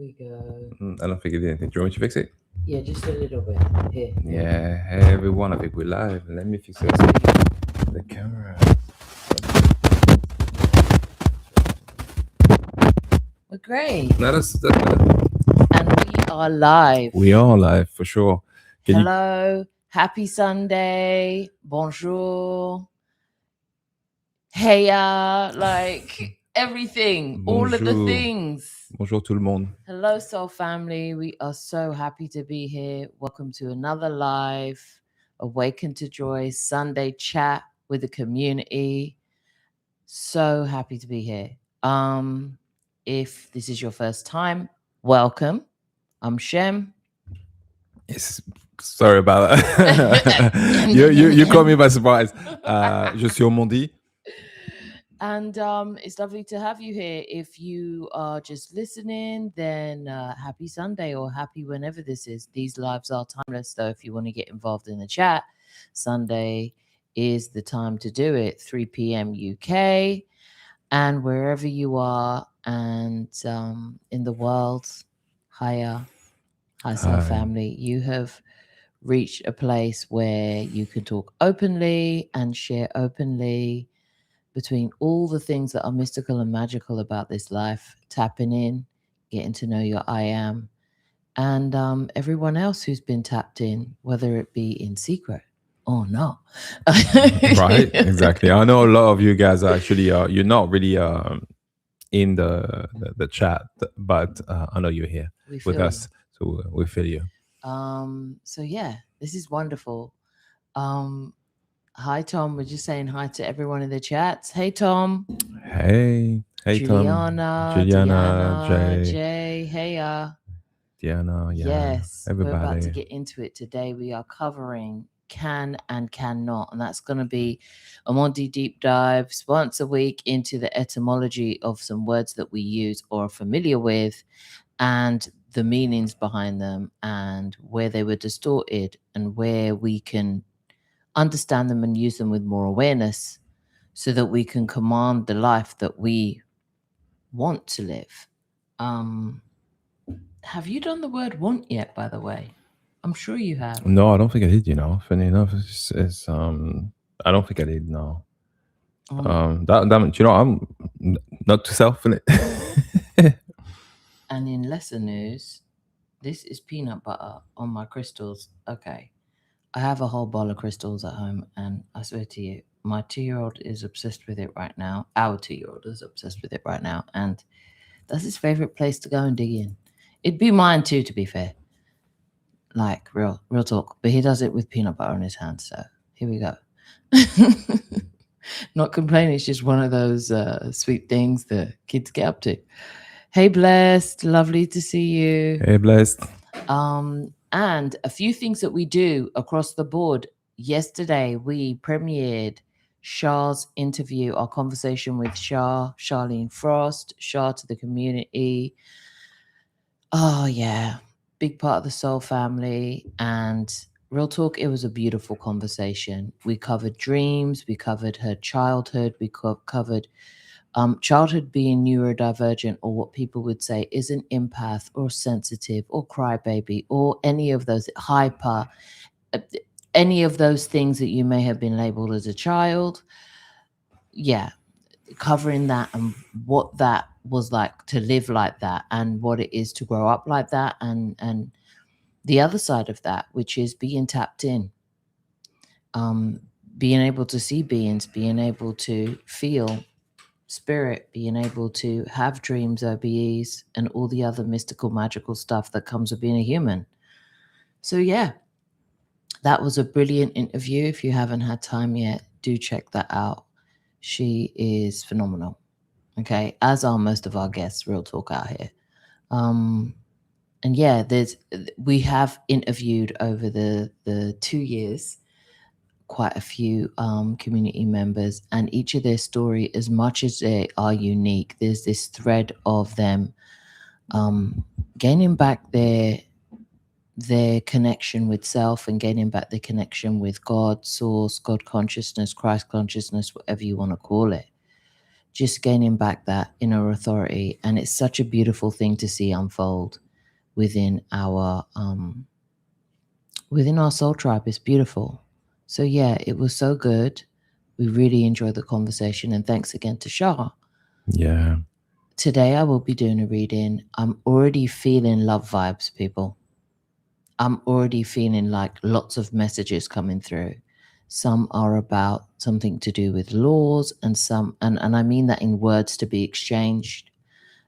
we go. I don't think it did anything. Do you want me to fix it? Yeah, just a little bit. Here. Yeah, hey everyone, I think we're live. Let me fix this. The camera. We're great. No, that's good. And we are live. We are live for sure. Hello. Happy Sunday. Bonjour. Heya. Like everything. All of the things. Bonjour tout le monde. Hello, Soul Family. We are so happy to be here. Welcome to another live AwakenToJoy Sunday chat with the community. So happy to be here. If this is your first time, welcome. I'm Shem. Yes, sorry about that. you caught me by surprise. Je suis Omondi. And it's lovely to have you here. If you are just listening, then happy Sunday or happy whenever this is. These lives are timeless, though. If you want to get involved in the chat, Sunday is the time to do it, 3 p.m. UK. And wherever you are and in the world, hi Soul Family, you have reached a place where you can talk openly and share openly between all the things that are mystical and magical about this life, tapping in, getting to know your I am, and everyone else who's been tapped in, whether it be in secret or not. Right, exactly. I know a lot of you guys are actually, you're not really in the chat, but I know you're here with us, so we feel you. So yeah, this is wonderful. Hi, Tom. We're just saying hi to everyone in the chats. Hey, Tom. Hey, Juliana, Tom. Diana, Jay. Hey, Diana, yeah. Yes, everybody. We're about to get into it today. We are covering can and cannot, and that's going to be Omondi deep dives once a week into the etymology of some words that we use or are familiar with, and the meanings behind them, and where they were distorted, and where we can understand them and use them with more awareness so that we can command the life that we want to live. Have you done the word want yet, by the way? I'm sure you have. No, I don't think I did, funny enough. It's I don't think I did, no. I'm not too self in it. And in lesser news, this is peanut butter on my crystals. Okay. I have a whole bowl of crystals at home, and I swear to you, my 2-year-old is obsessed with it right now. Our 2-year-old is obsessed with it right now, and that's his favorite place to go and dig in. It'd be mine too, to be fair. Like, real talk. But he does it with peanut butter on his hands, so here we go. Not complaining, it's just one of those sweet things that kids get up to. Hey, Blessed. Lovely to see you. Hey, Blessed. And a few things that we do across the board. Yesterday, we premiered Shah's interview, our conversation with Charlene Frost, Shah to the community. Oh, yeah. Big part of the Soul Family. And real talk, it was a beautiful conversation. We covered dreams. We covered her childhood. We covered childhood being neurodivergent, or what people would say is an empath or sensitive or crybaby or any of those hyper, any of those things that you may have been labeled as a child. Yeah, covering that and what that was like to live like that, and what it is to grow up like that, and the other side of that, which is being tapped in, being able to see beings, being able to feel spirit, being able to have dreams, OBEs, and all the other mystical, magical stuff that comes with being a human. So yeah, that was a brilliant interview. If you haven't had time yet, do check that out. She is phenomenal. Okay, as are most of our guests, real talk out here. And yeah, we have interviewed over the 2 years quite a few community members, and each of their story, as much as they are unique, there's this thread of them gaining back their connection with self, and gaining back their connection with God, source, God consciousness, Christ consciousness, whatever you want to call it. just gaining back that inner authority. And it's such a beautiful thing to see unfold within our soul tribe. It's beautiful. So yeah, it was so good. We really enjoyed the conversation, and thanks again to Shah. Yeah. Today I will be doing a reading. I'm already feeling love vibes, people. I'm already feeling like lots of messages coming through. Some are about something to do with laws, and some, and I mean that in words to be exchanged,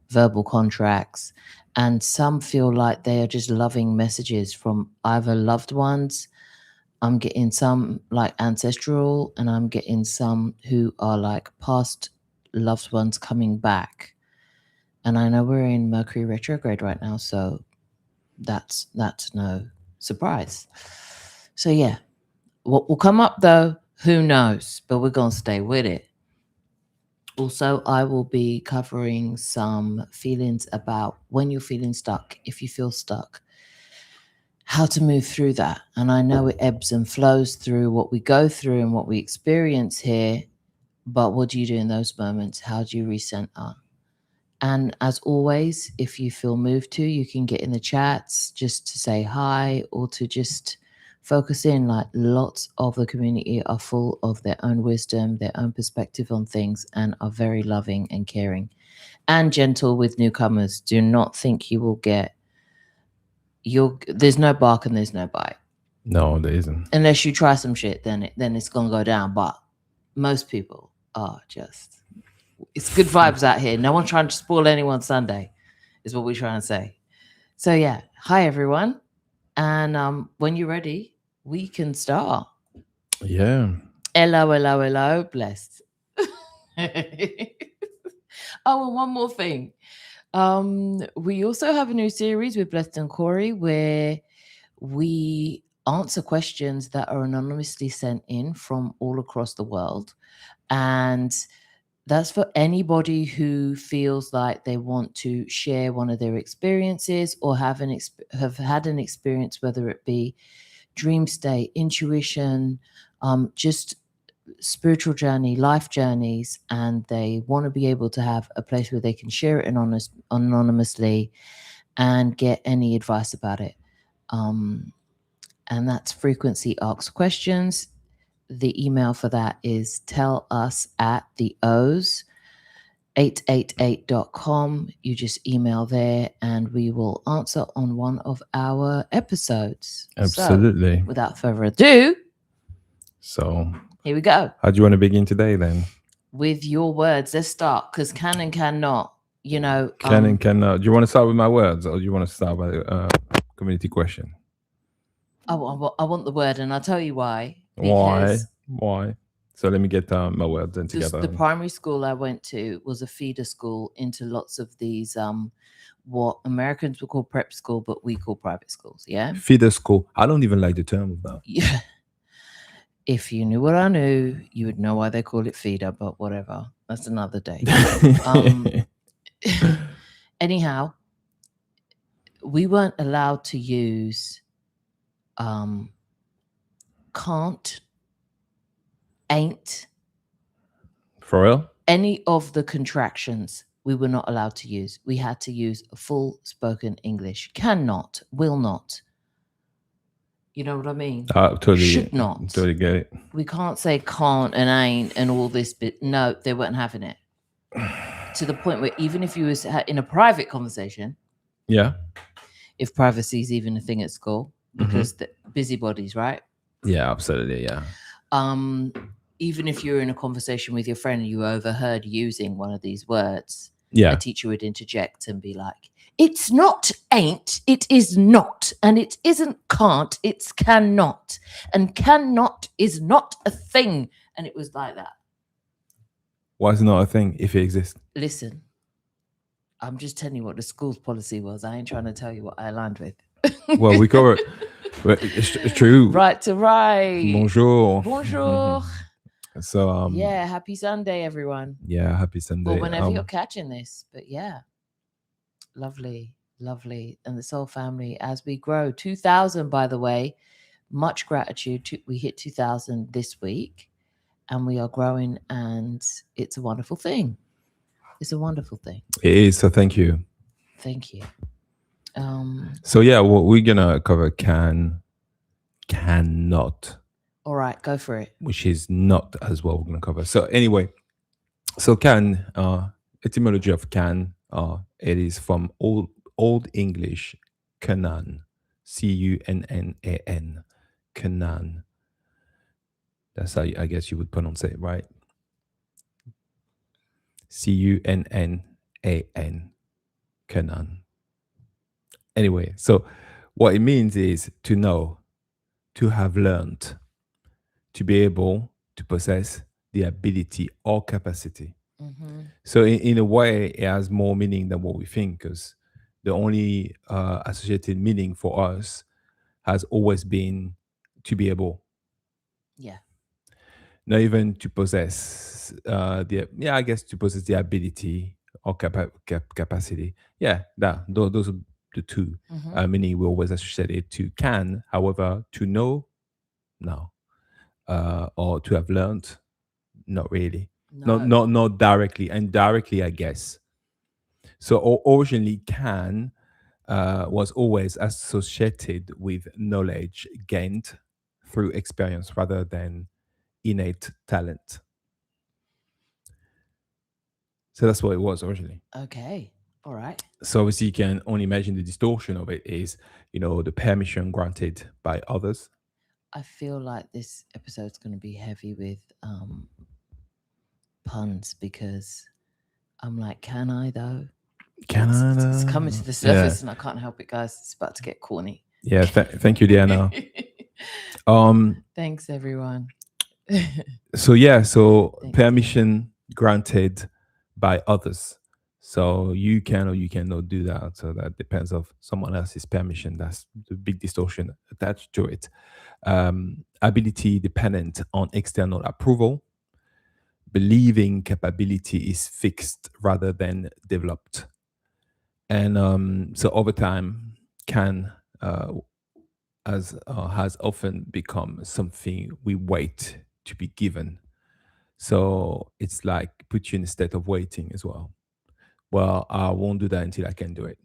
verbal contracts, and some feel like they are just loving messages from either loved ones. I'm getting some like ancestral, and I'm getting some who are like past loved ones coming back. And I know we're in Mercury retrograde right now, so that's no surprise. So yeah, what will come up though, who knows, but we're going to stay with it. Also, I will be covering some feelings about when you're feeling stuck, if you feel stuck, how to move through that. And I know it ebbs and flows through what we go through and what we experience here, but what do you do in those moments? How do you recenter? And as always, if you feel moved to, you can get in the chats just to say hi or to just focus in. Like, lots of the community are full of their own wisdom, their own perspective on things, and are very loving and caring and gentle with newcomers. Do not think you will get there's no bark and there's no bite. No, there isn't. Unless you try some shit, then it's gonna go down. But most people are just, it's good vibes out here. No one trying to spoil anyone's Sunday is what we're trying to say. So yeah, hi everyone. And when you're ready, we can start. Yeah. Hello, blessed. Oh, and one more thing. We also have a new series with Blessed and Corey where we answer questions that are anonymously sent in from all across the world. And that's for anybody who feels like they want to share one of their experiences or have had an experience, whether it be dream state, intuition, just spiritual journey, life journeys, and they want to be able to have a place where they can share it anonymously and get any advice about it. And that's Frequency Asks Questions. The email for that is tellus@theos888.com. You just email there and we will answer on one of our episodes. Absolutely. So, without further ado, so here we go. How do you want to begin today then? With your words. Let's start, because can and cannot, you know. Can and cannot. Do you want to start with my words, or do you want to start by the community question? I want the word, and I'll tell you why. Why? So let me get my words then together. The primary school I went to was a feeder school into lots of these what Americans would call prep school, but we call private schools. Yeah. Feeder school. I don't even like the term of that. Yeah. If you knew what I knew, you would know why they call it feeder, but whatever. That's another day. Anyhow, we weren't allowed to use can't, ain't. For real? Any of the contractions we were not allowed to use. We had to use a full spoken English. Cannot, will not. You know what I mean? Totally. Should not. Totally get it. We can't say can't and ain't and all this bit. No, they weren't having it. To the point where even if you was in a private conversation, yeah, if privacy is even a thing at school, because the busybodies, right? Yeah, absolutely, yeah. Even if you're in a conversation with your friend and you overheard using one of these words, a teacher would interject and be like, "It's not ain't, it is not, and it isn't can't, it's cannot, and cannot is not a thing." And it was like that. Why is it not a thing if it exists? Listen, I'm just telling you what the school's policy was. I ain't trying to tell you what I aligned with. Well, we cover it. It's true. Right to right. Bonjour. Bonjour. So yeah, happy Sunday, everyone. Yeah, happy Sunday. Well, whenever you're catching this, but yeah, lovely, and the soul family as we grow. 2,000, by the way, much gratitude. We hit 2,000 this week, and we are growing, and it's a wonderful thing. It's a wonderful thing. It is. So thank you. Thank you. So yeah, what we're gonna cover cannot. All right, go for it. Which is not as well we're gonna cover. So anyway, so can etymology of can it is from old English Canaan, Cunnan, Canaan. That's how I guess you would pronounce it, right? Cunnan, Canaan. Anyway, so what it means is to know, to have learned, to be able to possess the ability or capacity. Mm-hmm. So in a way, it has more meaning than what we think, because the only associated meaning for us has always been to be able. Yeah. Not even to possess I guess to possess the ability or capacity. Yeah, those are the two meaning we always associate it to can. However, to know, no, or to have learned, not really. No. Not directly. Indirectly, I guess. So originally, can was always associated with knowledge gained through experience rather than innate talent. So that's what it was originally. Okay. All right. So obviously you can only imagine the distortion of it is, the permission granted by others. I feel like this episode's going to be heavy with puns, because I'm like, can I though? It's coming to the surface, and I can't help it, guys. It's about to get corny. Yeah, thank you, Diana. Thanks, everyone. So permission granted by others. So you can or you cannot do that. So that depends of someone else's permission. That's the big distortion attached to it. Ability dependent on external approval. Believing capability is fixed rather than developed. And so over time can has often become something we wait to be given. So it's like put you in a state of waiting as well. Well, I won't do that until I can do it.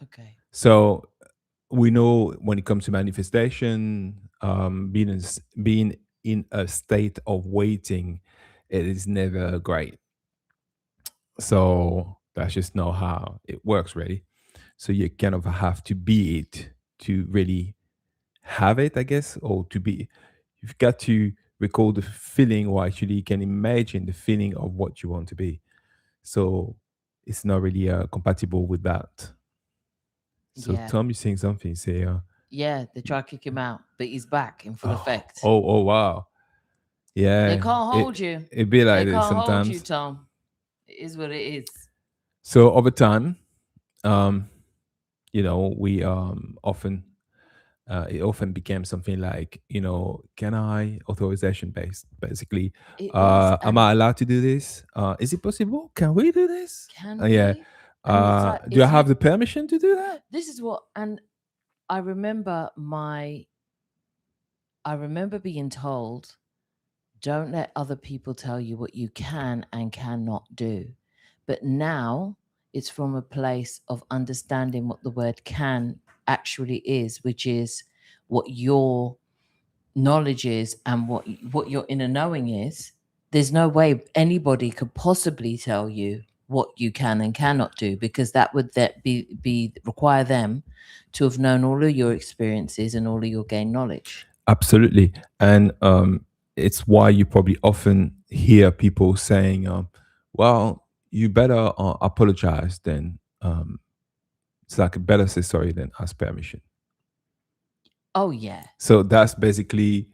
Okay. So we know when it comes to manifestation, being in a state of waiting, it is never great. So that's just not how it works, really. So you kind of have to be it to really have it, I guess, or to be. You've got to recall the feeling, or actually you can imagine the feeling of what you want to be. So it's not really compatible with that. So Yeah. Tom, you're saying something. Say, yeah, they try to kick him out, but he's back in full effect. Oh, wow. Yeah. They can't hold you. It be like they this can't sometimes. hold you, Tom. It is what it is. So over time, we often it often became something like, can I authorization based, basically. Am I allowed to do this? Is it possible? Can we do this? Can we? Yeah. Like, do I have the permission to do that? This is what, and I remember being told, don't let other people tell you what you can and cannot do. But now it's from a place of understanding what the word can actually is, which is what your knowledge is and what your inner knowing is. There's no way anybody could possibly tell you what you can and cannot do, because that would be require them to have known all of your experiences and all of your gained knowledge. Absolutely. And it's why you probably often hear people saying, well, you better apologize than it's like better say sorry than ask permission. Oh yeah. So that's basically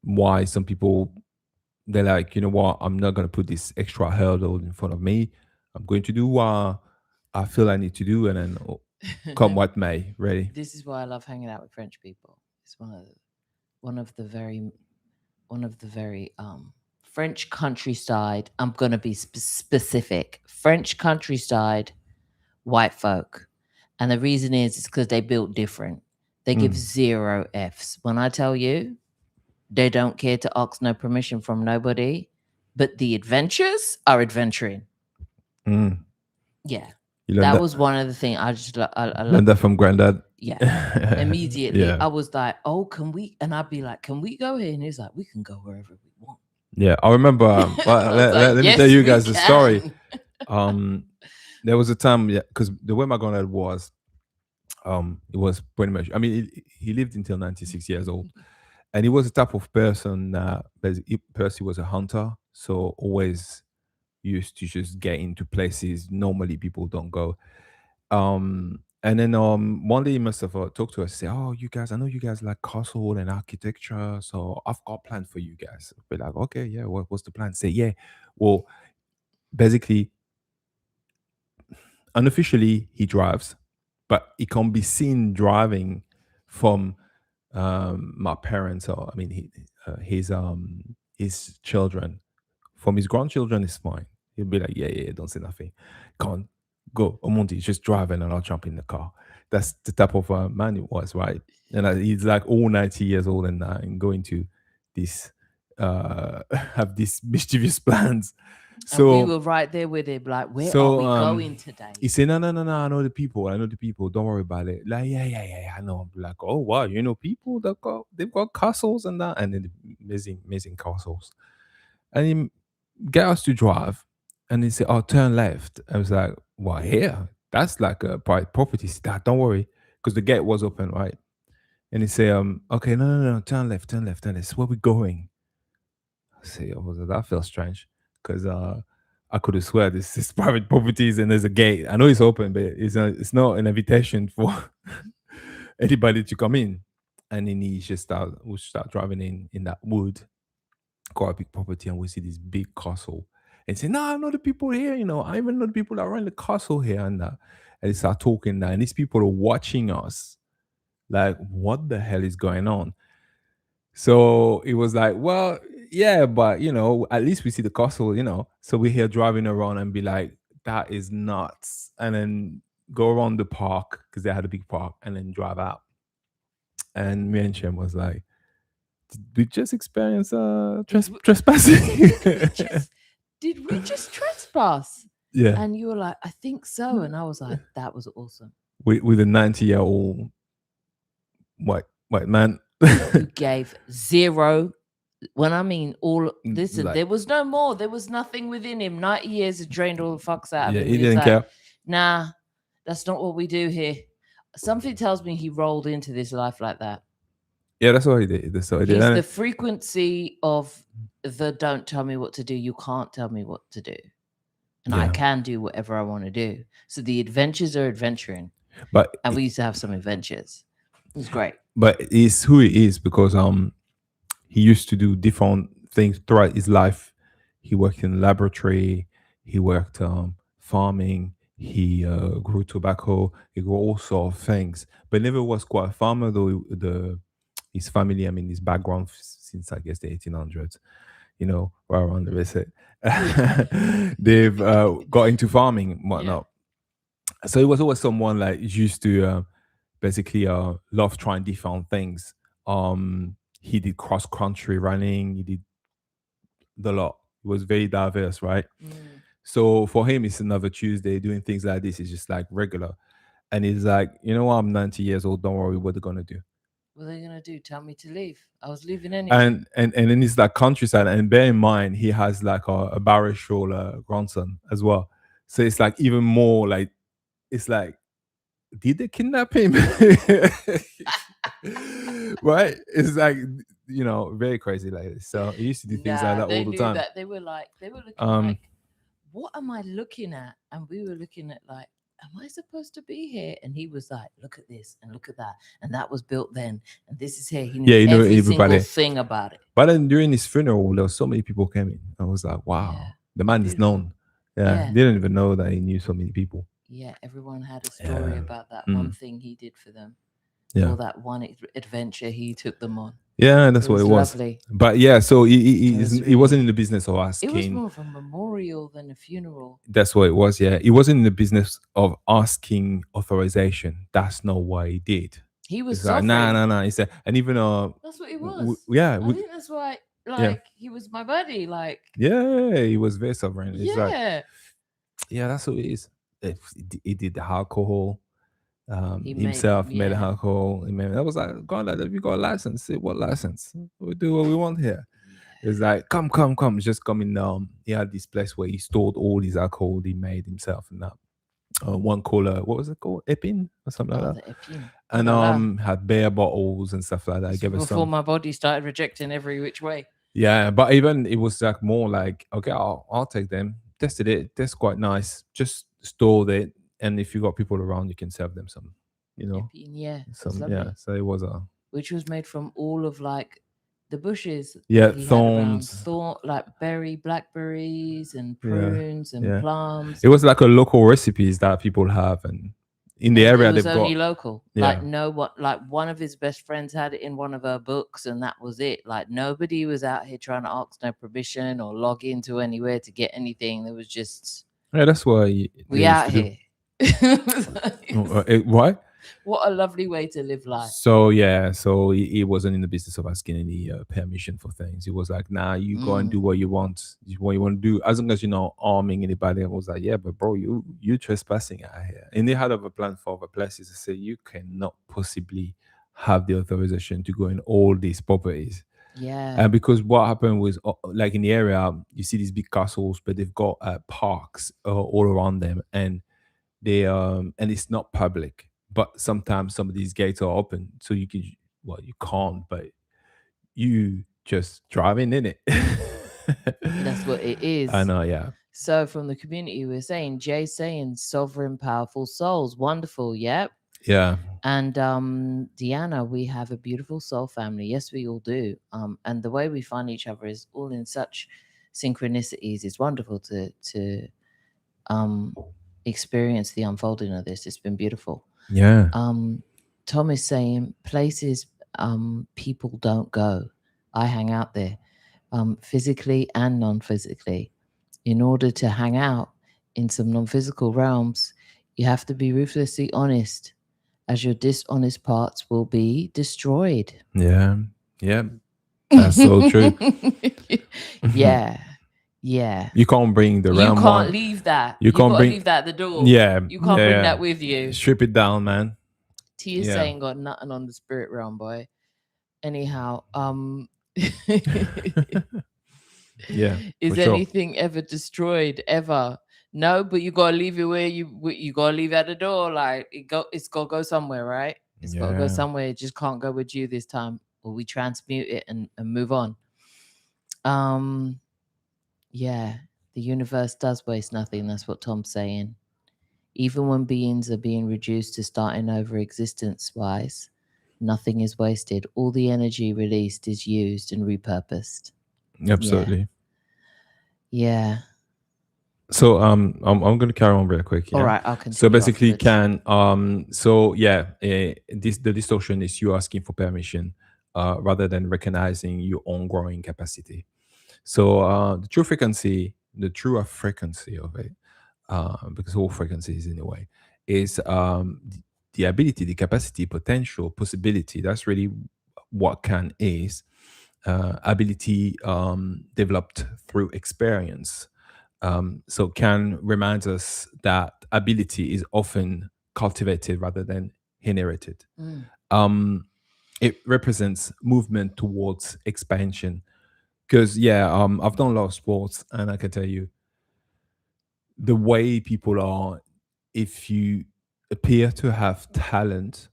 why some people, they're like, you know what, I'm not going to put this extra hurdle in front of me. I'm going to do what I feel I need to do, and then come what may, really. This is why I love hanging out with French people. It's one of the very French countryside. I'm going to be specific. French countryside white folk. And the reason is because they built different. They give 0 Fs. When I tell you, they don't care to ask no permission from nobody. but the adventures are adventuring. Mm. Yeah, You learned that that. was one of the things I just I Learned love. that from granddad. Yeah, immediately Yeah. I was like, oh, can we? And I'd be like, can we go here? And he's like, we can go wherever we want. Yeah, I remember. I was like, Let me tell yes, you we guys the story. can. There was a time, yeah, because the way my granddad was, it was pretty much. I mean, he lived until 96 years old, and he was the type of person that Percy was a hunter, so always used to just get into places normally people don't go. And then one day he must have talked to us, say, "Oh, you guys, I know you guys like castle and architecture, so I've got a plan for you guys." Be like, "Okay, yeah, what's the plan?" Say, "Yeah, well, basically, unofficially he drives, but he can be seen driving from my parents, or I mean, his children. From his grandchildren is fine. He'll be like, yeah, yeah, don't say nothing. Can't go. Omondi, just driving and I'll jump in the car. That's the type of man he was, right? And he's like all 90 years old and going to this, have these mischievous plans. And we So, were right there with him, like, where are so we going today? he said, no, no, no, no, I know the people. I know the people. Don't worry about it. Like, yeah, yeah, yeah, yeah, I know. I'm like, oh wow, you know people that they've got castles and that, and then amazing, amazing castles. And he get us to drive, and he said, "Oh, turn left." I was like, "Well, here, that's like a private property." He said, "Dad, don't worry," because the gate was open, right? And he said, "Okay, no, no, no, turn left, turn left, turn left. Where we going?" I say, "Oh, that feels strange," because I could have swear this is private properties and there's a gate. I know it's open, but it's not an invitation for anybody to come in. And then we start driving in that wood, quite a big property, and we see this big castle. And say, "No, I know the people here, I even know the people that run the castle here." And they start talking now, and these people are watching us like, what the hell is going on? So it was like, well, yeah, but at least we see the castle. So we're here driving around and be like, that is nuts. And then go around the park because they had a big park and then drive out. And me and Shem was like, did we just experience trespassing? Did we just trespass? Yeah. And you were like, I think so. And I was like, that was awesome. With a 90-year-old white man. Who gave zero. When I mean all, listen, Like, there was no more. There was nothing within him. 90 years had drained all the fucks out of yeah, him. he was didn't like, care. nah, that's not what we do here. Something tells me he rolled into this life like that. Yeah, that's what he did. That's what he did. He's And the frequency of the don't tell me what to do. You can't tell me what to do. And I Yeah. can do whatever I want to do. So the adventures are adventuring. But And we used to have some adventures. It was great. But it's who he is because he used to do different things throughout his life. He worked in laboratory, he worked farming, he grew tobacco, he grew all sorts of things, but never was quite a farmer though. His family, I mean, his background since I guess the 1800s, right around the visit, they've got into farming and whatnot. So he was always someone like used to basically love trying different things. He did cross country running, he did the lot. He was very diverse, right? So for him, it's another Tuesday doing things like this is just like regular. And he's like, you know what, I'm 90 years old, don't worry, what they're gonna do. What are they gonna do? Tell me to leave. I was leaving anyway. And then it's like countryside, and bear in mind he has like a biracial grandson as well. So it's like even more like, it's like, did they kidnap him? Right? It's like, very crazy like this. So he used to do things like that they all the knew time. that. They were looking like, what am I looking at? And we were looking at like, am I supposed to be here? And he was like, look at this and look at that. And that was built then. And this is here. He knew every single thing about it. But then during his funeral, there was so many people came in. I was like, wow, the man is known. Yeah. Didn't even know that he knew so many people. Yeah, everyone had a story about that one thing he did for them. Or that one adventure he took them on. Yeah, that's what it was. Lovely. But yeah, so he wasn't in the business of asking. It was more of a memorial than a funeral. That's what it was, yeah. He wasn't in the business of asking authorization. That's not what he did. He was like, nah. He said, and even that's what it was. yeah. I think that's why Yeah. Like he was my buddy. Like, Yeah, he was very sovereign. It's like, yeah, yeah, that's who it is. He did the alcohol he made, himself, made yeah, alcohol. He made, I was like, God, like, have you got a license? Say, what license? We do what we want here. It's like, come, come, come. Just coming down. He had this place where he stored all his alcohol he made himself and that. One called, what was it called? Epin or something like oh, that. the Epine. Oh And la la. had beer bottles and stuff like that. I This gave was us before some. my body started rejecting every which way. Yeah, but even it was like more like, okay, I'll take them. Tested it. That's quite nice. Just stored it, and if you got people around, you can serve them some. You know, Epine, yeah, it was some lovely. So it was a Which was made from all of like the bushes yeah he had around, thorns. like blackberries and Yeah, prunes and yeah. plums. It was like a local recipes that people have, and in the And it area was they've only got. local. Like Yeah, no one, like one of his best friends had it in one of her books, and that was it. Like nobody was out here trying to ask no permission or log into anywhere to get anything. There was just yeah. That's why they we used out to do. here. What? What a lovely way to live life. So yeah, so he wasn't in the business of asking any permission for things. He was like, "Nah, you go and do what you want, what you want to do, as long as you're not harming anybody." I was like, "Yeah, but bro, you trespassing out here." And they had a plan for other places to say you cannot possibly have the authorization to go in all these properties. Yeah. And because what happened was, like in the area, you see these big castles, but they've got parks all around them, and they and it's not public, but sometimes some of these gates are open, so you can, well, you can't, but you just driving in it. That's what it is. I know, yeah. So from the community, we're saying Jay saying sovereign, powerful souls. Wonderful. Yep. Yeah. And Deanna, we have a beautiful soul family. Yes, we all do. And the way we find each other is all in such synchronicities. It's wonderful to experience the unfolding of this. It's been beautiful. Yeah. Tom is saying places people don't go. I hang out there, physically and non-physically. In order to hang out in some non-physical realms, you have to be ruthlessly honest, as your dishonest parts will be destroyed. Yeah. Yeah. That's so true. Yeah. Yeah. You can't bring the You realm can't on. leave that. You can't gotta bring leave that at the door. Yeah. You can't bring that with you. Strip it down, man. T is Yeah. saying got nothing on the spirit realm, boy. Anyhow, Yeah. is for sure. anything ever destroyed ever? No, but you gotta leave it where you gotta leave at the door. Like it's gotta go somewhere, right? It's gotta go Yeah. somewhere. It just can't go with you this time, or we transmute it and move on. Yeah, the universe does waste nothing. That's what Tom's saying. Even when beings are being reduced to starting over existence wise, nothing is wasted. All the energy released is used and repurposed. Absolutely. Yeah. So I'm gonna carry on real quick. Yeah? All right, I'll continue. So basically, afterwards. so yeah, the distortion is you asking for permission, rather than recognizing your own growing capacity. So the truer frequency of it, because all frequencies in a way, is the ability, the capacity, potential, possibility. That's really what can is. Ability developed through experience. So can reminds us that ability is often cultivated rather than inherited. It represents movement towards expansion. Because I've done a lot of sports, and I can tell you the way people are. If you appear to have talent,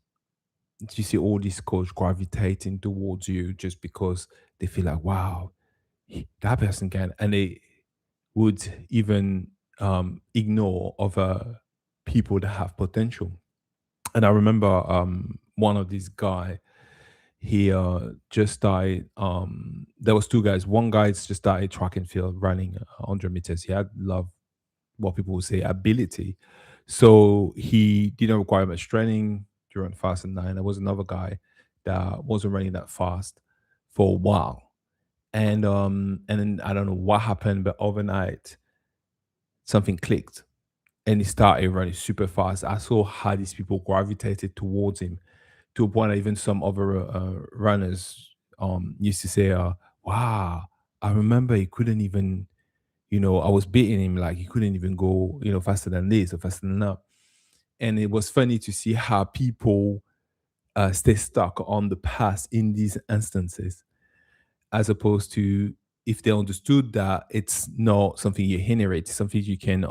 you see all these coaches gravitating towards you just because they feel like, wow, that person can, and they would even ignore other people that have potential. And I remember one of these guy, he just started. There was two guys. One guy just started track and field, running 100 meters. He had love, what people would say, ability. So he didn't require much training during fast and nine. There was another guy that wasn't running that fast for a while, and then I don't know what happened, but overnight something clicked, and he started running super fast. I saw how these people gravitated towards him, to a point that even some other runners used to say, wow. I remember he couldn't even, I was beating him like he couldn't even go, faster than this or faster than that. And it was funny to see how people stay stuck on the past in these instances, as opposed to if they understood that it's not something you inherit, it's something you can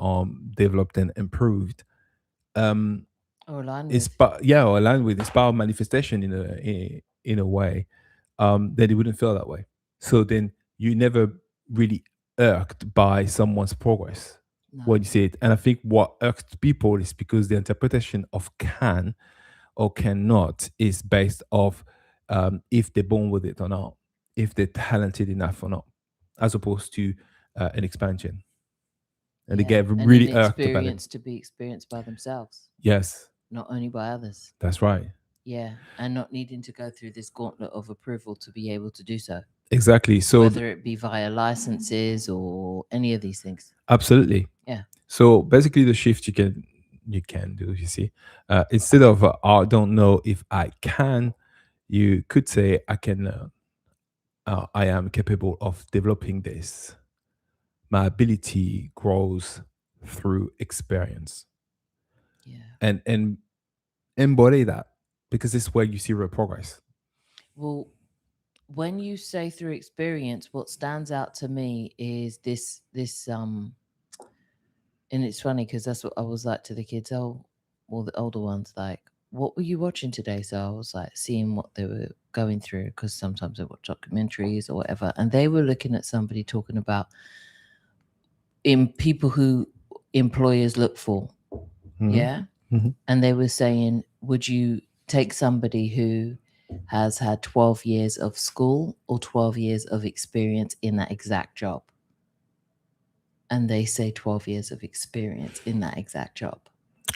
develop and improved. Um, Or align it's with. but yeah, or align with it's power manifestation in a way that it wouldn't feel that way. So then you never really irked by someone's progress when No. you see it. And I think what irks people is because the interpretation of can or cannot is based off if they're born with it or not, if they're talented enough or not, as opposed to an expansion. And they Yeah. get And an really irked about it. experience to be experienced by themselves, Yes, not only by others. that's right. Yeah. And not needing to go through this gauntlet of approval to be able to do so, Exactly. So whether it be via licenses or any of these things. absolutely. Yeah. So basically, the shift you can do, you see, instead of I don't know if I can, you could say I can. I am capable of developing this. My ability grows through experience, Yeah. and embody that, because it's where you see real progress. Well, when you say through experience, what stands out to me is this, and it's funny because that's what I was like to the kids. Oh, well, the older ones, like, what were you watching today? So I was like seeing what they were going through, because sometimes I watch documentaries or whatever, and they were looking at somebody talking about in people who employers look for. Mhm. Yeah. Mhm. And they were saying, would you take somebody who has had 12 years of school or 12 years of experience in that exact job? And they say 12 years of experience in that exact job.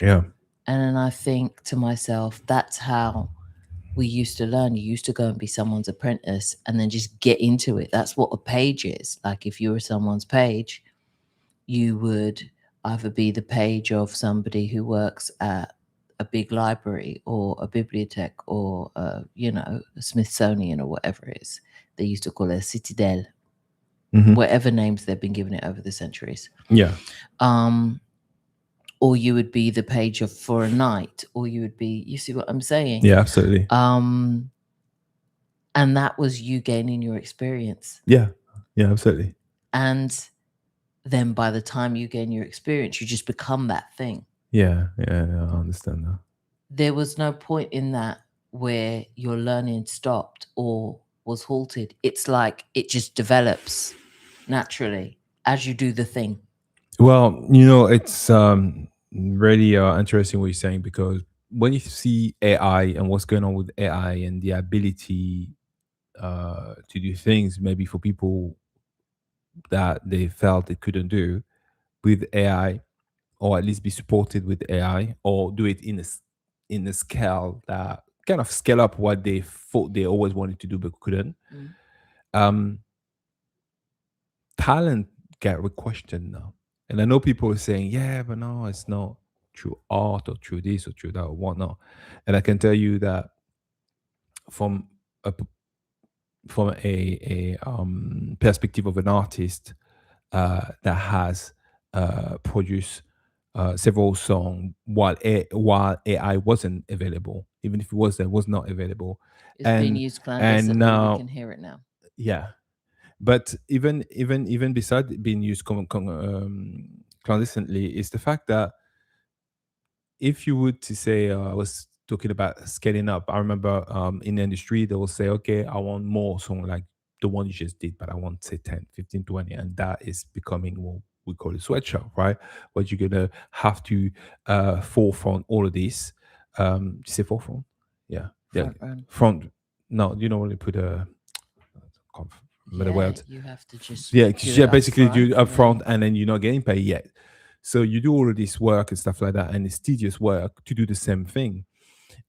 Yeah. And then I think to myself, that's how we used to learn. You used to go and be someone's apprentice and then just get into it. That's what a page is. Like, if you were someone's page, you would either be the page of somebody who works at a big library or a bibliothèque or, a Smithsonian or whatever it is. They used to call it a citadel, Mhm. whatever names they've been given it over the centuries. Yeah. Um, or you would be the page of for a night, or you would be, you see what I'm saying? Yeah. Absolutely. And that was you gaining your experience. Yeah. Yeah. Absolutely. And then by the time you gain your experience, you just become that thing. Yeah. Yeah. Yeah, I understand that. There was no point in that where your learning stopped or was halted. It's like it just develops naturally as you do the thing. Well, it's really interesting what you're saying, because when you see AI and what's going on with AI and the ability to do things maybe for people that they felt they couldn't do with AI, or at least be supported with AI, or do it in a scale that kind of scale up what they thought they always wanted to do but couldn't. Mm. Um, Talent get questioned now. And I know people are saying, yeah, but no, it's not through art or through this or through that or whatnot. And I can tell you that from a perspective of an artist that has produced several songs while AI wasn't available, even if it was there, was not available, It's being and used and clandestinely. We now, can hear it now. yeah. But even beside being used clandestinely, is the fact that if you would to say, I was talking about scaling up. I remember in the industry they will say, okay, I want more song like the one you just did, but I want say 10, 15, 20, and that is becoming what we call a sweatshop, right? What you're gonna have to forefront all of this. You say forefront, yeah, yeah, Front run. front. No, you know when you put a can't remember the Yeah, word. you have to just Yeah, do 'cause it yeah, up basically front. do up Yeah. front and then you're not getting paid yet. So you do all of this work and stuff like that, and it's tedious work to do the same thing.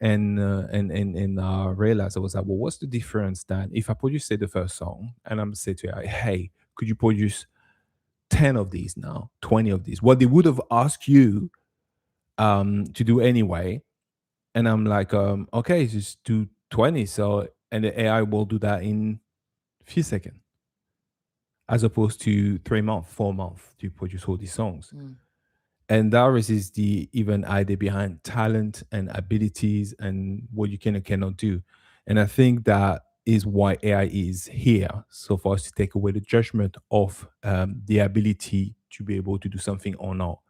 And I realized, I was like, well, what's the difference then if I produce say the first song and I'm say to you, hey, could you produce 10 of these now, 20 of these? What they would have asked you to do anyway. And I'm like, okay, just do 20. So and the AI will do that in a few seconds. as opposed to 3 months, 4 months to produce all these songs. Mm. And that is the even idea behind talent and abilities and what you can and cannot do. And I think that is why AI is here. So for us to take away the judgment of the ability to be able to do something or not,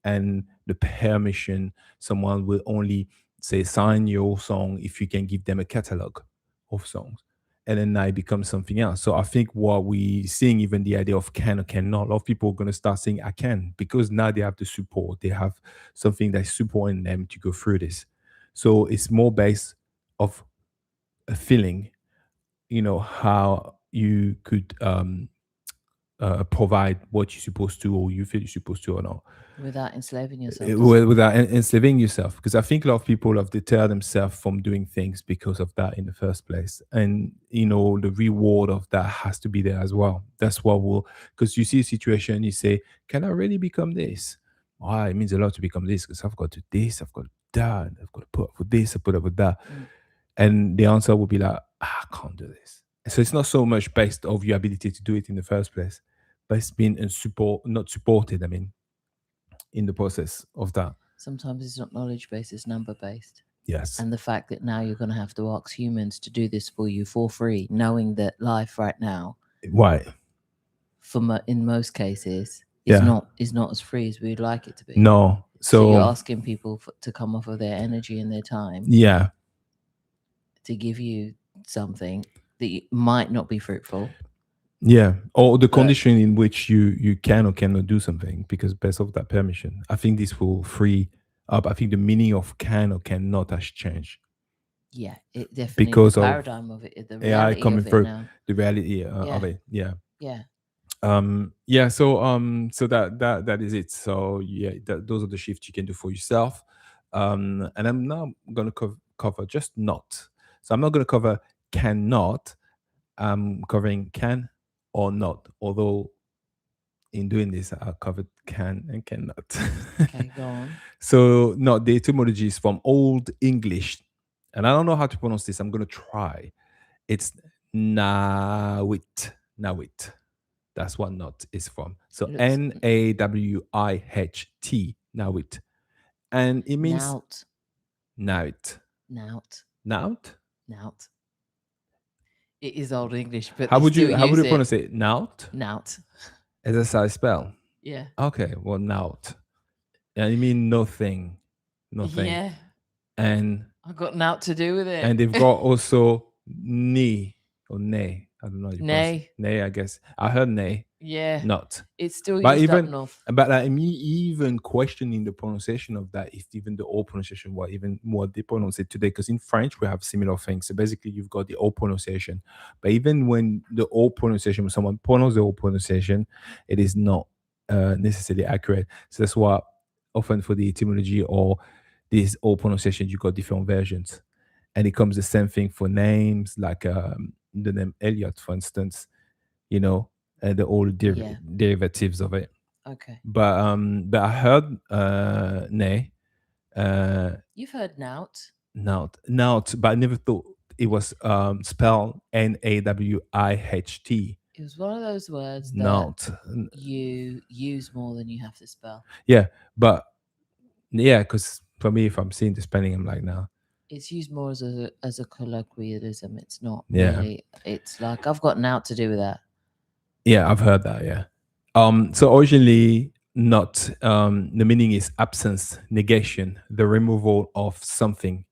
and the permission. Someone will only say sign your song if you can give them a catalog of songs, and then now it becomes something else. So I think what we seeing, even the idea of can or cannot, a lot of people are going to start saying I can, because now they have the support, they have something that's supporting them to go through this. So it's more based of a feeling, how you could provide what you're supposed to, or you feel you're supposed to or not, Without enslaving yourself to something. without enslaving yourself. Because I think a lot of people have deterred themselves from doing things because of that in the first place. And, the reward of that has to be there as well. That's what will, because you see a situation, you say, can I really become this? Why? It means a lot to become this, because I've got to do this, I've got to do that, I've got to put up with this, I put up with that. Mm. And the answer will be like, I can't do this. So it's not so much based of your ability to do it in the first place, but it's been not supported, in the process of that. Sometimes it's not knowledge based, it's number based. Yes. And the fact that now you're going to have to ask humans to do this for you for free, knowing that life right now, Why? in most cases, Yeah. is not as free as we'd like it to be. No. So you're So asking people to come off of their energy and their time yeah. to give you something that might not be fruitful. Yeah. Or the But- condition in which you can or cannot do something because based off that permission. I think this will free up. I think the meaning of can or cannot has changed. Yeah, it definitely, Because the of paradigm of it, the AI reality coming of it through. now. The reality Yeah. of it. Yeah. Yeah. Yeah. So that is it. So yeah, those are the shifts you can do for yourself. And I'm now going to cover just not. So I'm not going to cover cannot. I'm covering can or not. Although in doing this, I covered can and cannot. Okay, go on. So no, the etymology is from Old English, and I don't know how to pronounce this. I'm going to try. It's nawit. Nawit. That's what not is from. So Looks- Nawiht. Nawit. And it means Nout. nawit. Nout. Naut? Nout. It is Old English, but How they would still you use pronounce it? Naut? Nout. Is that how I spell? Yeah. Okay, well naut. Yeah, you mean nothing. Nothing. Yeah. And I've got nout to do with it. and they've got also ni or nay. I don't know. How you pronounce it. Nay. Nay, I guess. I heard nay. Yeah. Not. It's still But used up even north. but like me even questioning the pronunciation of that, if even the old pronunciation was even more they pronounce it today, because in French we have similar things. So basically you've got the old pronunciation. But even when the old pronunciation, when someone pronounces the old pronunciation, it is not necessarily accurate. So that's why often for the etymology or this old pronunciation, you got different versions. And it comes the same thing for names, like the name Elliot, for instance, and the old Yeah. derivatives of it. Okay. But I heard nay, You've heard nout. naut, but I never thought it was spelled Nawiht. It was one of those words that Naut. you use more than you have to spell. Yeah, but yeah, because for me, if I'm seeing the spelling, I'm like, no. It's used more as a colloquialism. It's not Yeah. really. It's like I've got nout to do with that. Yeah, I've heard that. Yeah. So originally, not the meaning is absence, negation, the removal of something.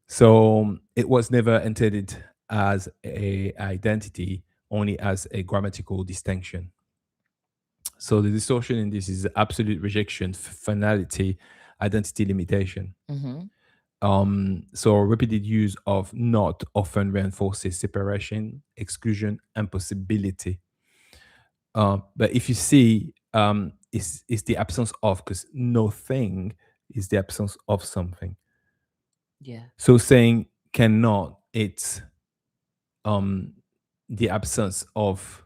So it was never intended as a identity, only as a grammatical distinction. So the distortion in this is absolute rejection, finality, identity limitation. Mm-hmm. So repeated use of not often reinforces separation, exclusion, and possibility. But if you see, it's the absence of, because nothing is the absence of something. Yeah. So saying cannot, it's the absence of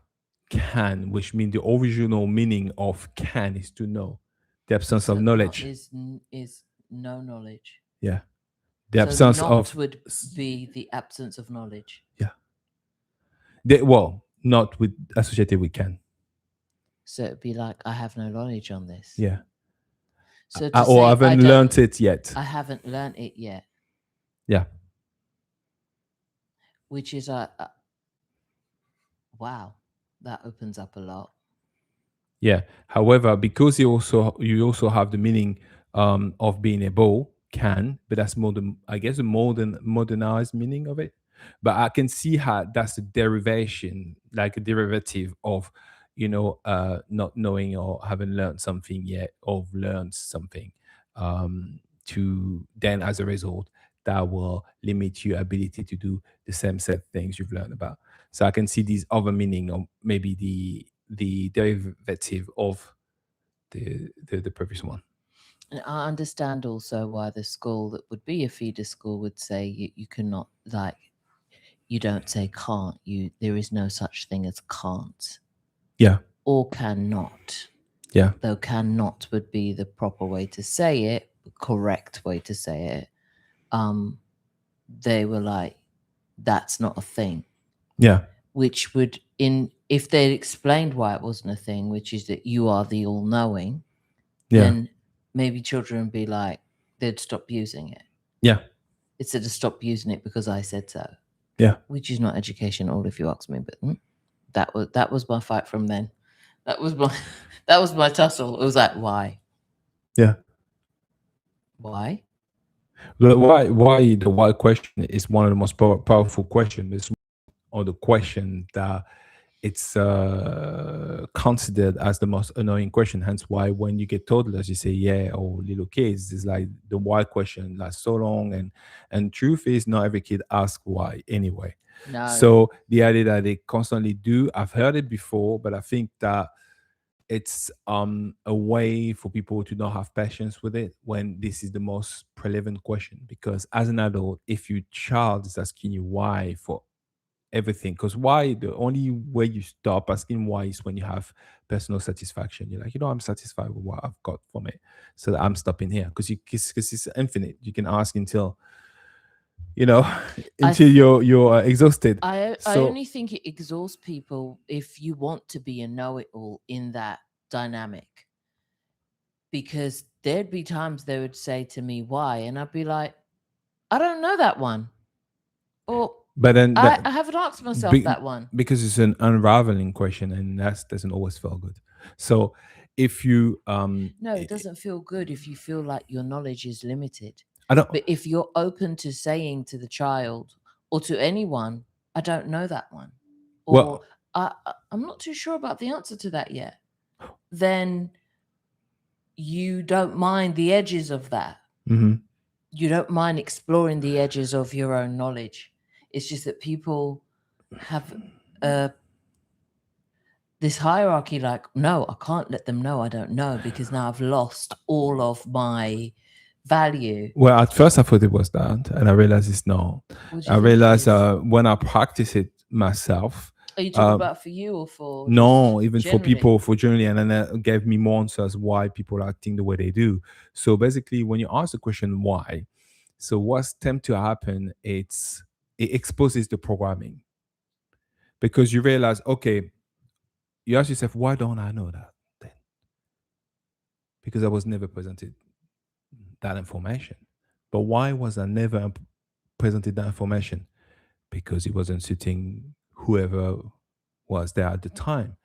can, which means the original meaning of can is to know. The absence of So knowledge. not is no knowledge. Yeah. The So absence not of would be the absence of knowledge. well, not with associated with can. So it'd be like, I have no knowledge on this. Yeah. So to Or say haven't learnt it yet. I haven't learned it yet, Yeah. which is wow, that opens up a lot. Yeah. However, because you also have the meaning of being able, can, but that's more the, I guess, the modernized meaning of it. But I can see how that's a derivation, like a derivative of, not knowing or haven't learned something yet, or learned something. To then, as a result, that will limit your ability to do the same set of things you've learned about. So I can see these other meaning, or maybe the derivative of the previous one. And I understand also why the school that would be a feeder school would say you cannot, like, you don't say can't. There is no such thing as can't. Yeah. Or cannot. Yeah. Though cannot would be the proper way to say it, the correct way to say it. They were like, that's not a thing. Yeah. Which would, if they'd explained why it wasn't a thing, which is that you are the all-knowing, then maybe children would be like, they'd stop using it. Yeah. Instead of stop using it because I said so. Yeah. Which is not education at all, if you ask me. But that was my fight from then. That was my tussle. It was like, why? Yeah. Why? Why the why question is one of the most powerful questions. It's or the question that it's considered as the most annoying question. Hence why when you get toddlers, you say yeah, or little kids, it's like the why question lasts so long. And truth is, not every kid asks why anyway. No. So the idea that they constantly do, I've heard it before, but I think that it's a way for people to not have patience with it when this is the most relevant question. Because as an adult, if your child is asking you why for everything, because why, the only way you stop asking why is when you have personal satisfaction. You're like, I'm satisfied with what I've got from it, so that I'm stopping here. Because it's infinite. You can ask until you're exhausted. I only think it exhausts people if you want to be a know-it-all in that dynamic. Because there'd be times they would say to me, why? And I'd be like, I don't know that one. Or but then I haven't asked myself that one. Because it's an unraveling question, and that doesn't always feel good. So if you no, it doesn't feel good if you feel like your knowledge is limited. I don't. But if you're open to saying to the child or to anyone, I don't know that one, or I'm not too sure about the answer to that yet, then you don't mind the edges of that. Mm-hmm. You don't mind exploring the edges of your own knowledge. It's just that people have this hierarchy, like, no, I can't let them know I don't know, because now I've lost all of my value. Well, at first I thought it was that, and I realized it's not. I realized when I practice it myself. Are you talking about for you or for no, even generally? for people, for generally, and then it gave me more answers why people are acting the way they do. So basically, when you ask the question why, so what's tend to happen, it exposes the programming, because you realize, okay, you ask yourself, why don't I know that then? Because I was never presented that information. But why was I never presented that information? Because it wasn't suiting whoever was there at the time.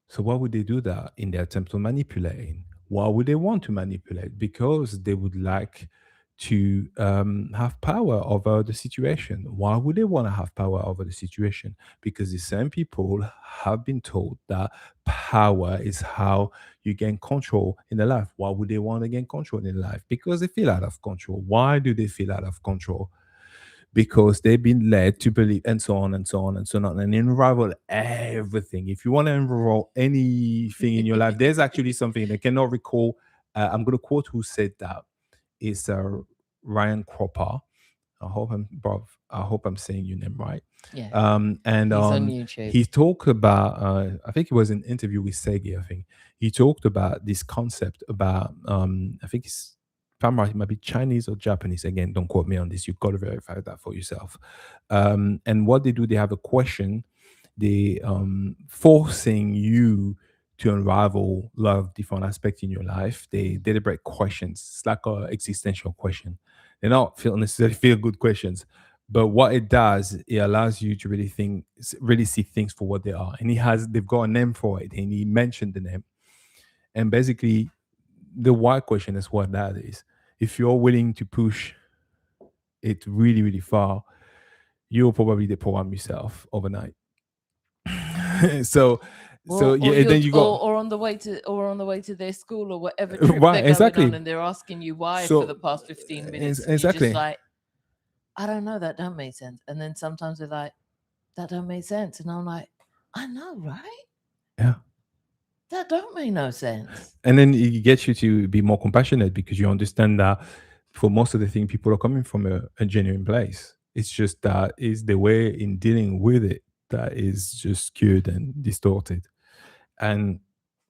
So why would they do that in their attempt to manipulate? Why would they want to manipulate? Because they would like to have power over the situation. Why would they want to have power over the situation? Because the same people have been told that power is how you gain control in their life. Why would they want to gain control in life? Because they feel out of control. Why do they feel out of control? Because they've been led to believe, and so on and so on and so on, and unravel everything. If you want to unravel anything in your life, there's actually something I cannot recall. I'm going to quote who said that. It's Ryan Cropper. I hope I'm saying your name right. Yeah. And he's on YouTube. He talked about, I think it was an interview with Segi. I think he talked about this concept about, I think it's, if I'm right, it might be Chinese or Japanese. Again, don't quote me on this. You've got to verify that for yourself. And what they do, they have a question, they forcing you to unravel a lot of different aspects in your life. They deliberate questions. It's like a existential question. They're not feel necessarily feel good questions, but what it does, it allows you to really think, really see things for what they are. And they've got a name for it, and he mentioned the name. And basically, the why question is what that is. If you're willing to push it really, really far, you'll probably deprogram yourself overnight. so, Well, yeah, and then you got or on the way to their school or whatever trip right, they're going exactly. on, and they're asking you why So for the past 15 minutes, and you're exactly. just like, I don't know, that don't make sense. And then sometimes they're like, that don't make sense, and I'm like, I know, right? Yeah. That don't make no sense. And then it gets you to be more compassionate because you understand that for most of the thing, people are coming from a genuine place. It's just that is the way in dealing with it that is just skewed and distorted, and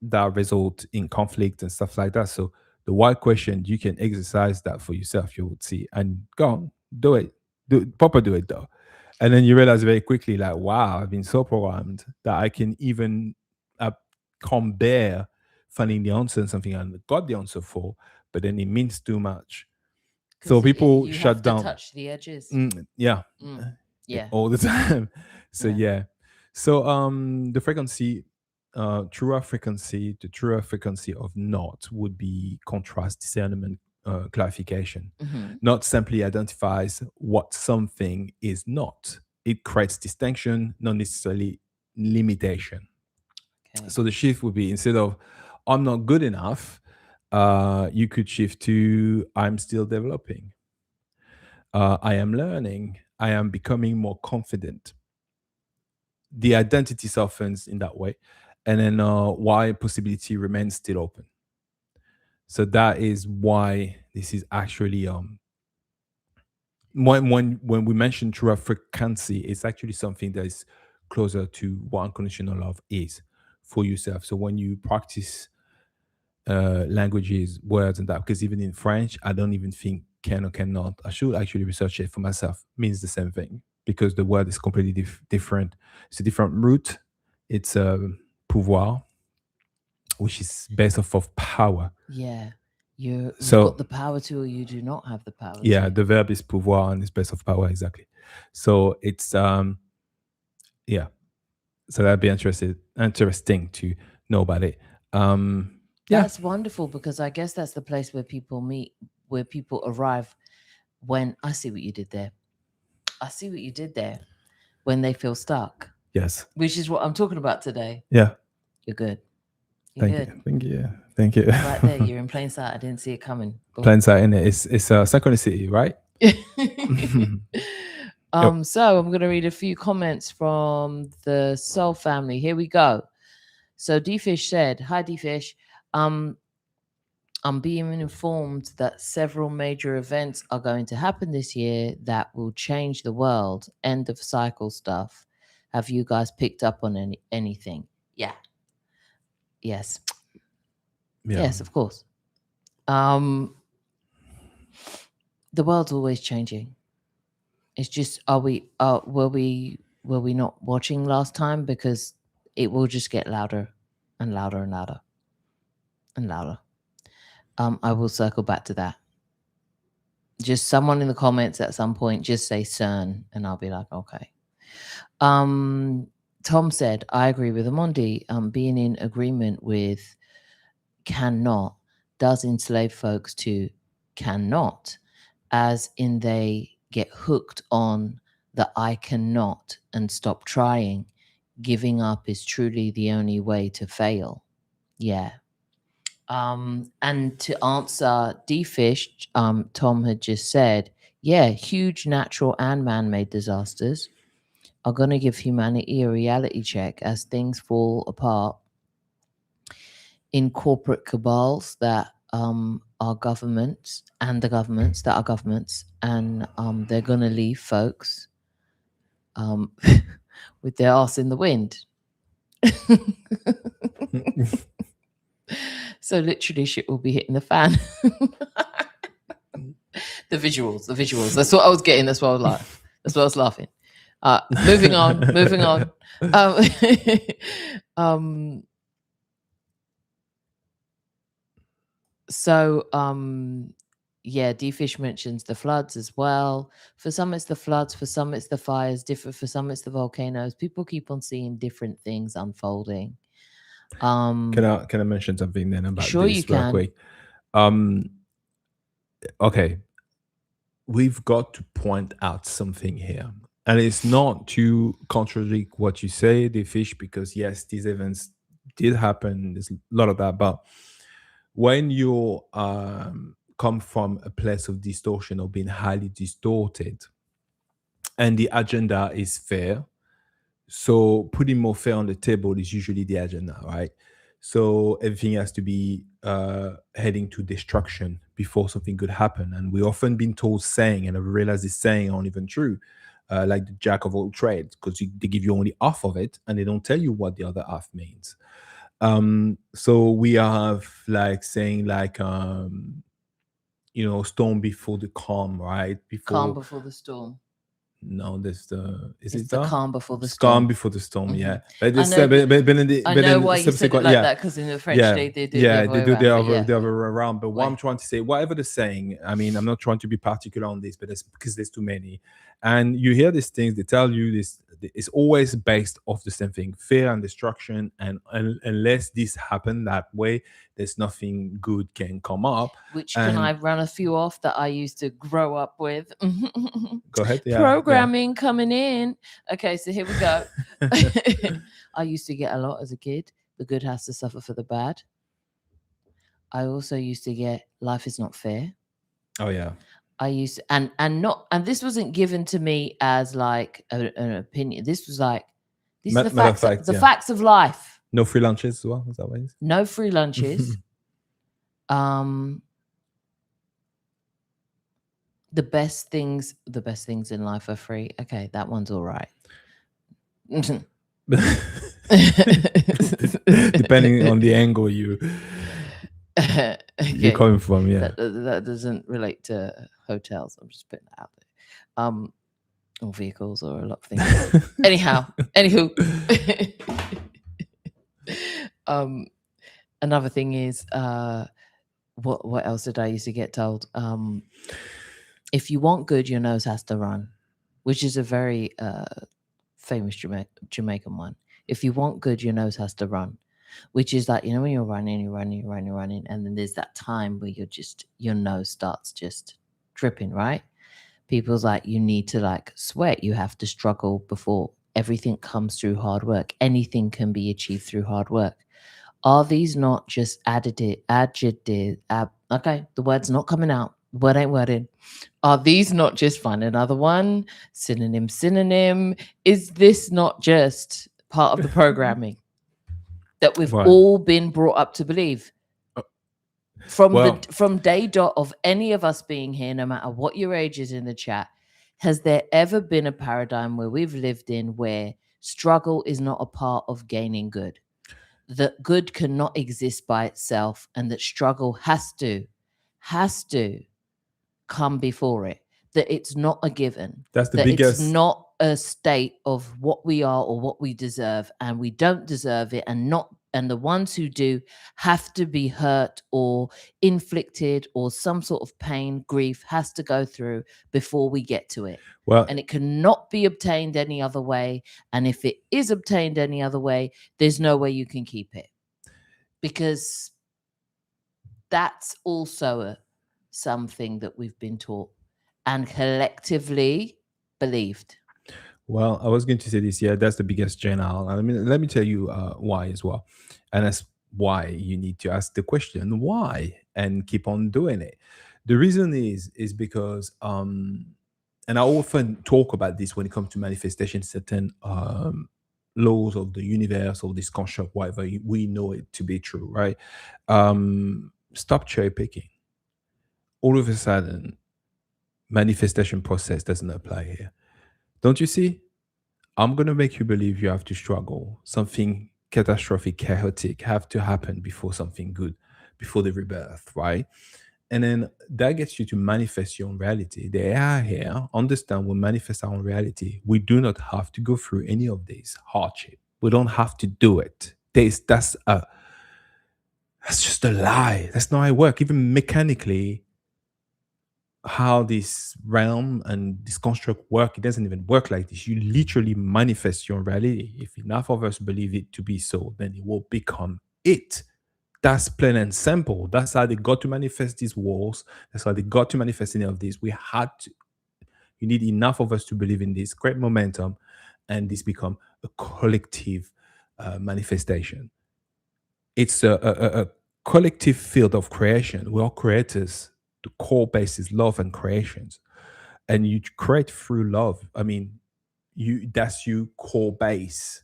that result in conflict and stuff like that. So the why question, you can exercise that for yourself, you would see, and go on, do it, proper do it though. And then you realize very quickly, like, wow, I've been so programmed that I can even can't bear finding the answer in something I got the answer for, but then it means too much. So people you shut have to down. touch the edges. Yeah. Yeah. All the time. So Yeah. yeah. So the frequency, the truer frequency of not would be contrast, discernment, clarification. Not simply identifies what something is not. It creates distinction, not necessarily limitation. Okay. So the shift would be, instead of I'm not good enough, you could shift to I'm still developing. I am learning. I am becoming more confident. The identity softens in that way. And then why possibility remains still open. So that is why this is actually when we mention true frequency, it's actually something that is closer to what unconditional love is for yourself. So when you practice languages, words, and that, because even in French, I don't even think can or cannot. I should actually research it for myself. Means the same thing because the word is completely different. It's a different root. It's pouvoir, which is based off of power. Yeah. You've got the power to, or you do not have the power to. Yeah, the verb is pouvoir and it's based off power, exactly. So it's yeah. So that'd be interesting to know about it. Yeah. That's wonderful, because I guess that's the place where people meet, where people arrive when I see what you did there. When they feel stuck. Yes. Which is what I'm talking about today. Yeah. You're good. Thank you. Right there, you're in plain sight. I didn't see it coming. Plain sight in it. It's synchronicity, right? So I'm going to read a few comments from the Soul family. Here we go. So D-Fish said, hi D-Fish. I'm being informed that several major events are going to happen this year that will change the world. End of cycle stuff. Have you guys picked up on anything? Yeah. Yes. Yeah. Yes, of course. The world's always changing. It's just, were we not watching last time? Because it will just get louder and louder and louder and louder. I will circle back to that. Just someone in the comments at some point, just say CERN, and I'll be like, okay. Tom said, I agree with Omondi. Being in agreement with cannot does enslave folks to cannot, as in they get hooked on the I cannot and stop trying. Giving up is truly the only way to fail. Yeah. And to answer D-Fish, Tom had just said, yeah, huge natural and man-made disasters are going to give humanity a reality check as things fall apart in corporate cabals that are governments, and the governments that are governments, and they're going to leave folks with their ass in the wind. So literally shit will be hitting the fan. The visuals. That's what I was getting. That's why I was laughing. Moving on. Moving on. Um, um, yeah, D-Fish mentions the floods as well. For some it's the floods, for some it's the fires, different for some it's the volcanoes. People keep on seeing different things unfolding. Can I mention something then about Sure you this real can. quick? Okay, we've got to point out something here. And it's not to contradict what you say, the fish, because yes, these events did happen. There's a lot of that. But when you come from a place of distortion or being highly distorted, and the agenda is fair, so putting more fair on the table is usually the agenda, right? So everything has to be heading to destruction before something could happen. And we often been told saying, and I realize this saying aren't even true, like the jack of all trades, because they give you only half of it and they don't tell you what the other half means. So we have like saying like, storm before the calm, right? Calm Before before the storm. No, there's It's the calm before the It's calm storm. before the storm, yeah. Mhm. But I this, know, but in the, I but know in why you said it subsequent, like yeah, that, because in the French yeah, they do it the other way they do around. But the other way around. But what Way. I'm trying to say, whatever the saying, I mean, I'm not trying to be particular on this, but it's because there's too many, and you hear these things. They tell you this. It's always based off the same thing: fear and destruction. And unless this happen that way, there's nothing good can come up. Which can I run a few off that I used to grow up with? Go ahead. Yeah, Programming coming in. Okay, so here we go. I used to get a lot as a kid. The good has to suffer for the bad. I also used to get life is not fair. Oh yeah. I used to, and this wasn't given to me as like an opinion. This was like these are the facts. Facts of life. No free lunches as well. Is that what it is? No free lunches. The best things in life are free. Okay, that one's all right. Depending on the angle you're coming from, yeah. That doesn't relate to hotels. I'm just putting that out there. Or vehicles or a lot of things. Anywho. Another thing is what else did I used to get told? If you want good, your nose has to run, which is a very famous Jamaican one. If you want good, your nose has to run, which is like, when you're running, and then there's that time where your nose starts just dripping, right? People's like, you need to like sweat. You have to struggle before everything comes through hard work. Anything can be achieved through hard work. Are these not just adjectives? Okay, the word's not coming out. The word ain't worded. Are these not just, find another one, synonym? Is this not just part of the programming that we've all been brought up to believe? From day dot of any of us being here, no matter what your age is in the chat, has there ever been a paradigm where we've lived in where struggle is not a part of gaining good? That good cannot exist by itself, and that struggle has to come before it, that it's not a given. That's the biggest. It's not a state of what we are or what we deserve, and we don't deserve it, and the ones who do have to be hurt or inflicted, or some sort of pain, grief has to go through before we get to it. And it cannot be obtained any other way. And if it is obtained any other way, there's no way you can keep it, because that's also something that we've been taught and collectively believed. Well, I was going to say this. Yeah, that's the biggest general. I mean, let me tell you why as well. And that's why you need to ask the question, why, and keep on doing it. The reason is because, and I often talk about this when it comes to manifestation, certain laws of the universe or this construct, whatever we know it to be true, right? Stop cherry picking. All of a sudden, manifestation process doesn't apply here. Don't you see? I'm going to make you believe you have to struggle. Something catastrophic, chaotic have to happen before something good, before the rebirth, right? And then that gets you to manifest your own reality. The AI here, understand, we manifest our own reality. We do not have to go through any of these hardship. We don't have to do it. That's just a lie. That's not how it works. Even mechanically, how this realm and this construct work, it doesn't even work like this. You literally manifest your reality. If enough of us believe it to be so, then it will become it. That's plain and simple. That's how they got to manifest these walls. That's how they got to manifest any of this. We had to, you need enough of us to believe in this great momentum, and this become a collective manifestation. It's a collective field of creation. We are creators. The core base is love and creations, and you create through love. I mean, that's your core base.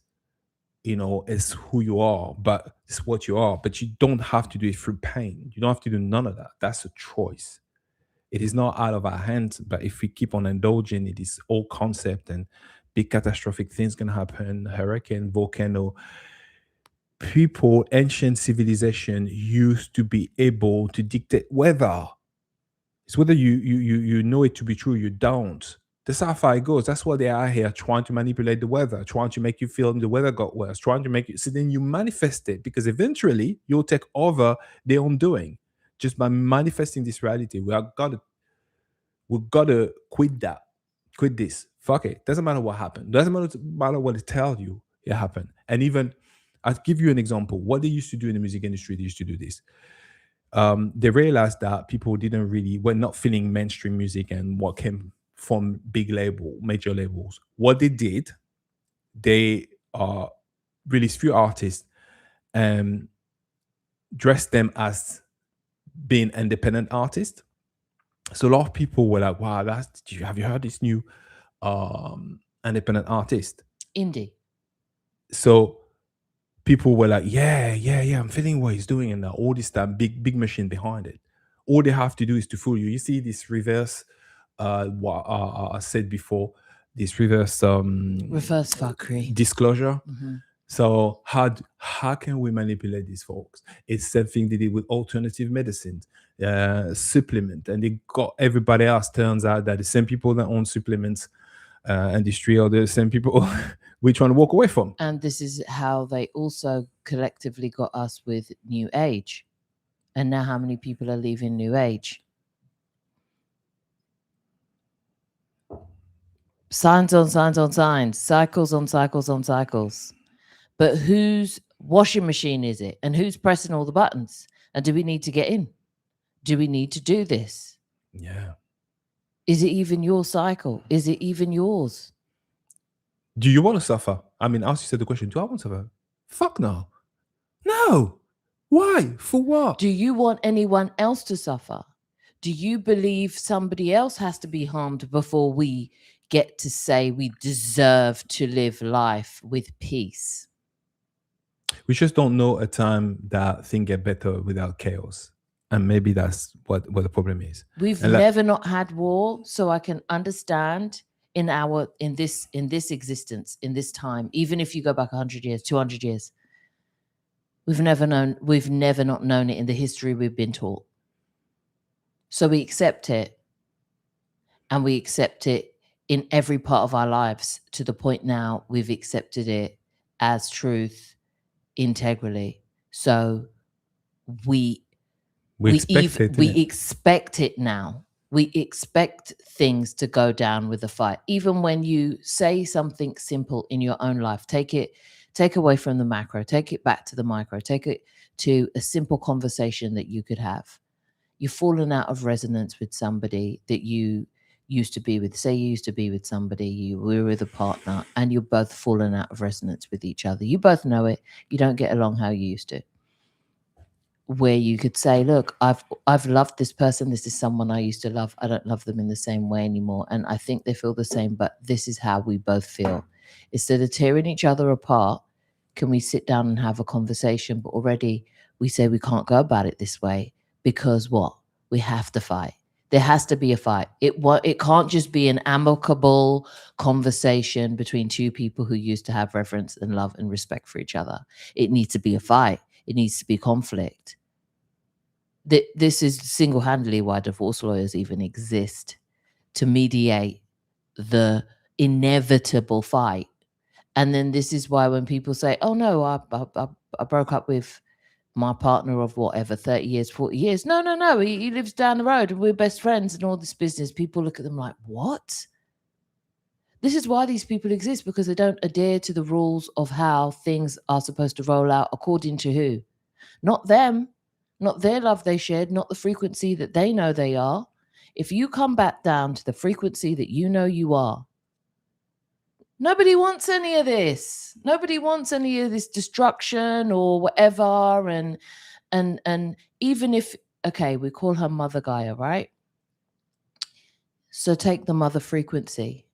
Is who you are, but it's what you are. But you don't have to do it through pain. You don't have to do none of that. That's a choice. It is not out of our hands. But if we keep on indulging in this old concept and big catastrophic things gonna happen, hurricane, volcano, people, ancient civilization used to be able to dictate weather. It's whether you know it to be true, you don't. That's how far it goes. That's why they are here trying to manipulate the weather, trying to make you feel the weather got worse, trying to make you so then you manifest it because eventually you'll take over their own doing. Just by manifesting this reality, we gotta quit that. Quit this. Fuck it. Doesn't matter what happened. Doesn't matter what they tell you it happened. And even I'll give you an example. What they used to do in the music industry, they used to do this. They realized that people didn't really were not feeling mainstream music and what came from major labels. What they did, they released few artists and dressed them as being independent artists. So a lot of people were like, "Wow, have you heard this new independent artist?" Indie. So people were like, "Yeah, yeah, yeah, I'm feeling what he's doing," and all this that big machine behind it. All they have to do is to fool you. You see this reverse, what I said before, this reverse Reverse fuckery. disclosure. Hmm. So how can we manipulate these folks? It's something they did with alternative medicine, supplement, and they got everybody else. Turns out that the same people that own supplements industry are the same people we're trying to walk away from. And this is how they also collectively got us with New Age. And now how many people are leaving New Age? Signs on signs on signs, cycles on cycles on cycles. But whose washing machine is it? And who's pressing all the buttons? And do we need to get in? Do we need to do this? Yeah. Is it even your cycle? Is it even yours? Do you want to suffer? I mean, as you said the question, do I want to suffer? Fuck no. No. Why? For what? Do you want anyone else to suffer? Do you believe somebody else has to be harmed before we get to say we deserve to live life with peace? We just don't know a time that things get better without chaos. And maybe that's what the problem is. We've And never not had war, so I can understand in this existence, in this time, even if you go back 100 years, 200 years, we've never not known it in the history we've been taught. So we accept it, and we accept it in every part of our lives to the point now we've accepted it as truth integrally. So we expect it now. We expect things to go down with a fight. Even when you say something simple in your own life, take away from the macro, take it back to the micro, take it to a simple conversation that you could have. You've fallen out of resonance with somebody that you used to be with. Say you used to be with somebody, you were with a partner, and you're both fallen out of resonance with each other. You both know it. You don't get along how you used to. Where you could say, look, I've loved this person. This is someone I used to love. I don't love them in the same way anymore. And I think they feel the same, but this is how we both feel. Instead of tearing each other apart, can we sit down and have a conversation? But already we say we can't go about it this way because what? We have to fight. There has to be a fight. It can't just be an amicable conversation between two people who used to have reverence and love and respect for each other. It needs to be a fight. It needs to be conflict. This is single-handedly why divorce lawyers even exist, to mediate the inevitable fight. And then this is why when people say, oh no, I broke up with my partner of whatever, 30 years, 40 years. No. He lives down the road and we're best friends and all this business. People look at them like, what? This is why these people exist, because they don't adhere to the rules of how things are supposed to roll out according to who? Not them, not their love they shared, not the frequency that they know they are. If you come back down to the frequency that you know you are, nobody wants any of this. Nobody wants any of this destruction or whatever. And even if, okay, we call her Mother Gaia, right? So take the mother frequency,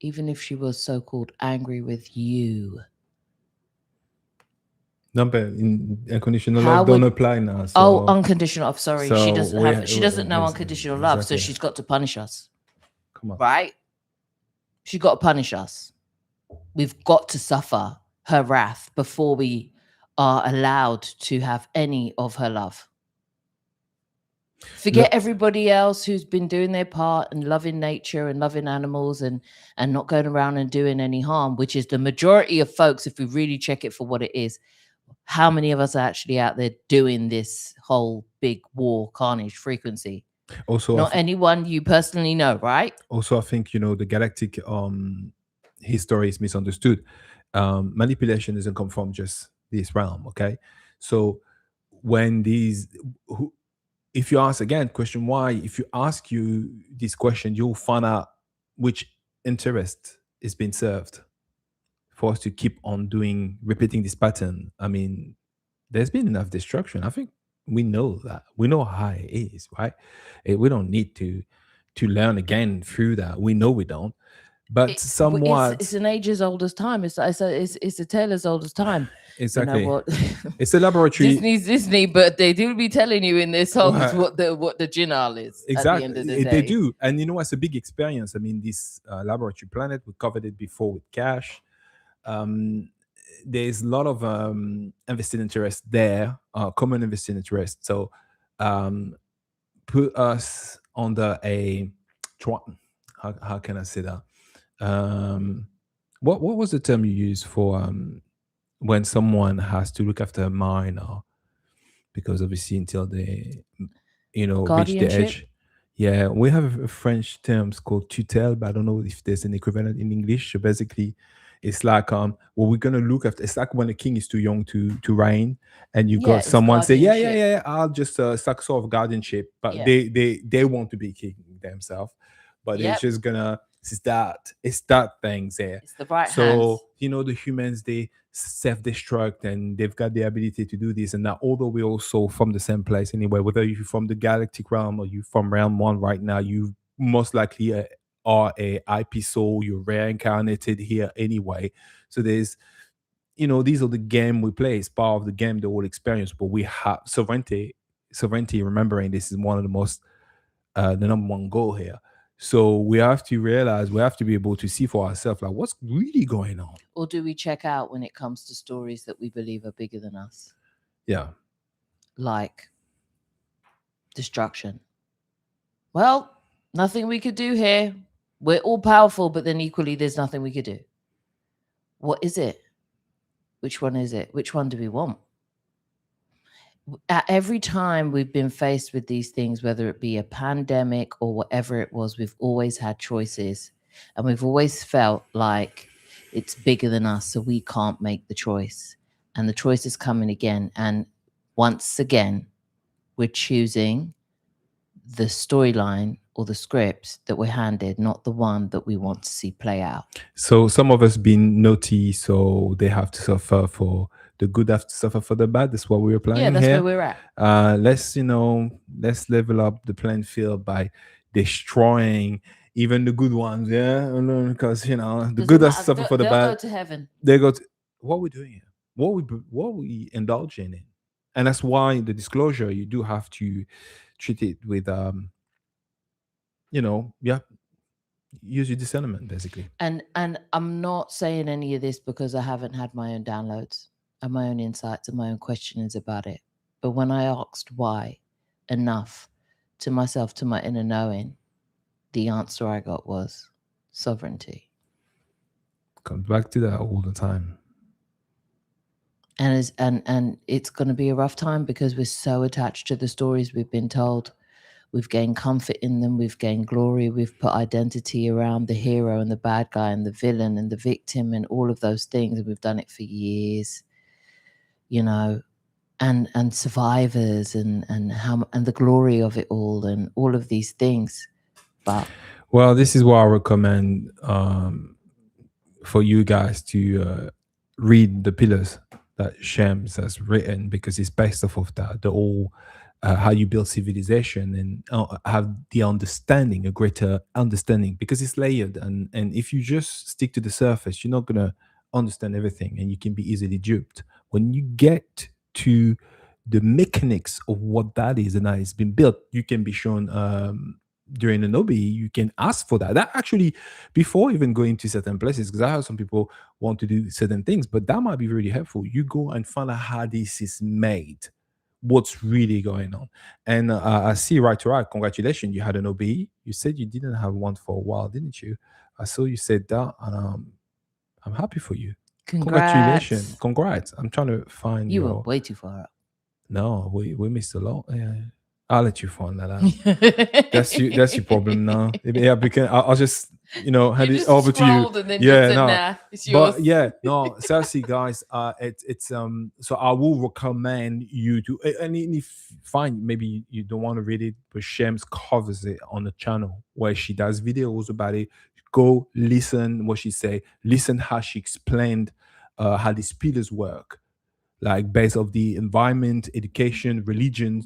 even if she was so-called angry with you. No, but in unconditional How love don't would- apply now. So, Oh, unconditional love. Sorry, she so doesn't we- have. She doesn't know we- unconditional love, so exactly. she's got to punish us, Come on. right? She's got to punish us. We've got to suffer her wrath before we are allowed to have any of her love. Forget everybody else who's been doing their part and loving nature and loving animals and not going around and doing any harm, which is the majority of folks, if we really check it for what it is. How many of us are actually out there doing this whole big war carnage frequency? Also, not anyone you personally know, right? Also, I think the galactic history is misunderstood. Manipulation doesn't come from just this realm, okay? So when if you ask again, question why, if you ask you this question, you'll find out which interest is being served for us to keep on repeating this pattern. I mean, there's been enough destruction. I think we know that. We know how it is, right? We don't need to learn again through that. We know we don't. But somewhat, it's an age as old as time. It's a tale as old as time. exactly. You know what? It's a laboratory. Disney, but they do be telling you in their songs what the jinal is. Exactly, at the end of the day. They do, and it's a big experience. I mean, this laboratory planet, we covered it before with Cash. There's a lot of invested interest there, common invested interest. So put us under how can I say that? What was the term you used for when someone has to look after a minor? Because obviously until they reach the edge. Yeah, we have a French term called tutelle, but I don't know if there's an equivalent in English. So basically, it's like we're gonna look after. It's like when a king is too young to reign, and you got someone say, yeah, I'll just it's like sort of guardianship, but they want to be king themselves, but it's just gonna it's that thing there. It's the right so hands. The humans, they self-destruct and they've got the ability to do this and that, although we're also from the same place anyway. Whether you're from the galactic realm or you from realm 1 right now, you most likely are a IP soul. You're reincarnated here anyway. So there's these are the game we play. It's part of the game, the whole experience. But we have sovereignty, remembering this is one of the most the number one goal here. So we have to realize, we have to be able to see for ourselves, like, what's really going on. Or do we check out when it comes to stories that we believe are bigger than us? Yeah. Like destruction. Well, nothing we could do here. We're all powerful, but then equally there's nothing we could do. What is it? Which one is it? Which one do we want? At every time we've been faced with these things, whether it be a pandemic or whatever it was, we've always had choices, and we've always felt like it's bigger than us, so we can't make the choice. And the choice is coming again. And once again, we're choosing the storyline or the script that we're handed, not the one that we want to see play out. So some of us being naughty, so they have to suffer for the good, have to suffer for the bad. That's what we're playing here. Yeah, that's where we're at. Let's level up the playing field by destroying even the good ones. Yeah, because the good have to suffer for the bad. They'll go to heaven. They go to what we're doing here, what we indulging in, and that's why the disclosure, you do have to treat it with use your discernment, basically. And I'm not saying any of this because I haven't had my own downloads and my own insights and my own questionings about it. But when I asked why enough to myself, to my inner knowing, the answer I got was sovereignty. Comes back to that all the time. And it's going to be a rough time because we're so attached to the stories we've been told. We've gained comfort in them. We've gained glory. We've put identity around the hero and the bad guy and the villain and the victim and all of those things. And we've done it for years, you know, and survivors and the glory of it all and all of these things. But Well, this is what I recommend for you guys to read the pillars that Shem has written, because it's based off of that, the whole how you build civilization and have the understanding, a greater understanding, because it's layered. And if you just stick to the surface, you're not gonna understand everything, and you can be easily duped. When you get to the mechanics of what that is and how it's been built, you can be shown during an OB, you can ask for that. That actually, before even going to certain places, because I have some people want to do certain things, but that might be really helpful. You go and find out how this is made, what's really going on. And I see right to right, congratulations, you had an OBE. You said you didn't have one for a while, didn't you? I saw you said that, and I'm happy for you. Congratulations. Congrats. I'm trying to find you your... were way too far up. No, we missed a lot. Yeah. I'll let you find that out. That's your problem now. Yeah, because I'll just hand it over to you. And then Yeah, said, no, nah, it's yours. but yeah, no, seriously, guys, it's so I will recommend you to, and if fine, maybe you don't want to read it, but Shems covers it on the channel where she does videos about it. Go listen what she say. Listen how she explained how these pillars work, like based of the environment, education, religion.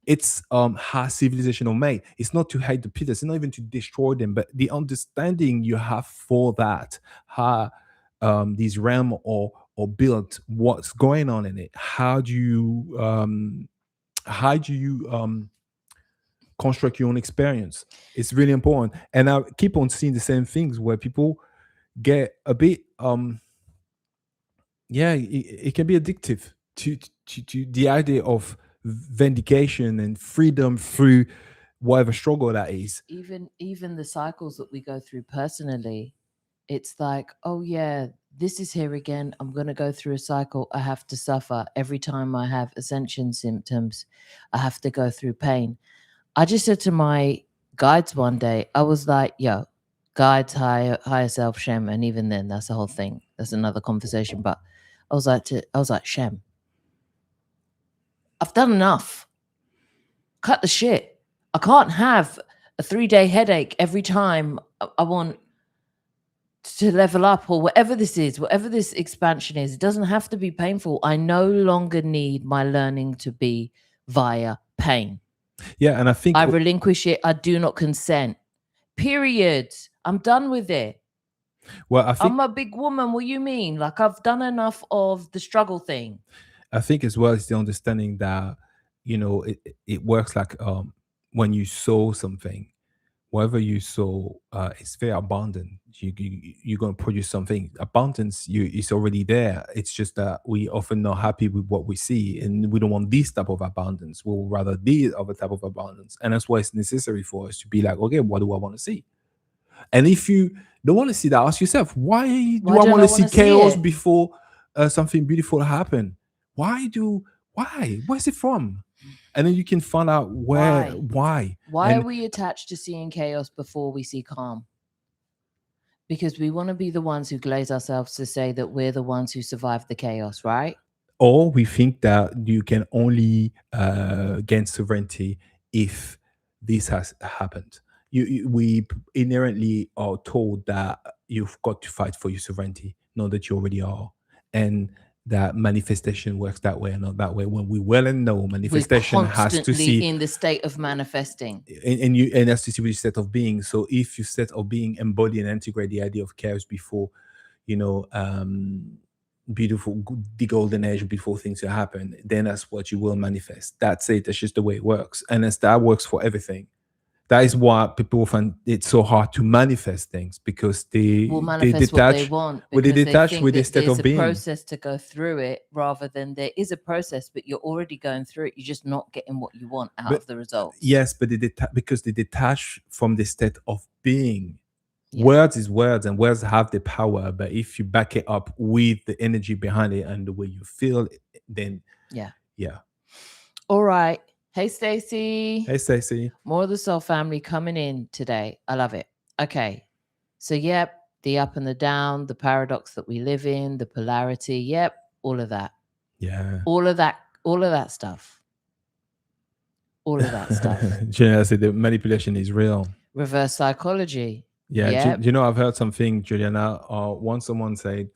It's how civilization are made. It's not to hate the pillars, it's not even to destroy them, but the understanding you have for that, how these realm or built, what's going on in it, how do you construct your own experience. It's really important. And I keep on seeing the same things where people get a bit it can be addictive to the idea of vindication and freedom through whatever struggle that is. Even the cycles that we go through personally, it's like, oh yeah, this is here again. I'm going to go through a cycle. I have to suffer every time I have ascension symptoms. I have to go through pain. I just said to my guides one day, I was like, yo, guides, higher self, Shem, and even then, that's the whole thing. That's another conversation. But I was like, Shem, I've done enough. Cut the shit. I can't have a 3-day headache every time I want to level up or whatever this is, whatever this expansion is. It doesn't have to be painful. I no longer need my learning to be via pain. Yeah, and I think I relinquish it. I do not consent. Period. I'm done with it. Well, I think I'm a big woman. What do you mean? Like, I've done enough of the struggle thing. I think as well as the understanding that it works like when you sow something, whatever you sow, it's very abundant. You're going to produce something. Abundance, it's already there. It's just that we often not happy with what we see, and we don't want this type of abundance. We'll rather this other type of abundance, and that's why it's necessary for us to be like, okay, what do I want to see? And if you don't want to see that, ask yourself, why do I want to see chaos before something beautiful happen? Where's it from? And then you can find out why. Why are we attached to seeing chaos before we see calm? Because we want to be the ones who glaze ourselves to say that we're the ones who survived the chaos, right? Or we think that you can only gain sovereignty if this has happened. We inherently are told that you've got to fight for your sovereignty, not that you already are. And that manifestation works that way and not that way. When we well and know manifestation has to see in the state of manifesting, and has to see which state of being. So if you state of being embody and integrate the idea of chaos before, beautiful, the golden age, before things happen, then that's what you will manifest. That's it. That's just the way it works, and that works for everything. That is why people find it so hard to manifest things, because they will manifest what they want with the because they detach think with the that state there's of a being. process to go through it, rather than there is a process, but you're already going through it. You're just not getting what you want out of the results. Yes, but because they detach from the state of being. Yeah. Words is words, and words have the power. But if you back it up with the energy behind it and the way you feel, then Yeah. yeah. All right. Hey, Stacey. Hey, Stacey. More of the Soul family coming in today. I love it. Okay. So, yep, the up and the down, the paradox that we live in, the polarity. Yep, all of that. Yeah. All of that stuff. All of that stuff. Juliana said the manipulation is real. Reverse psychology. Yeah. Yep. You know, I've heard something, Juliana. Once someone said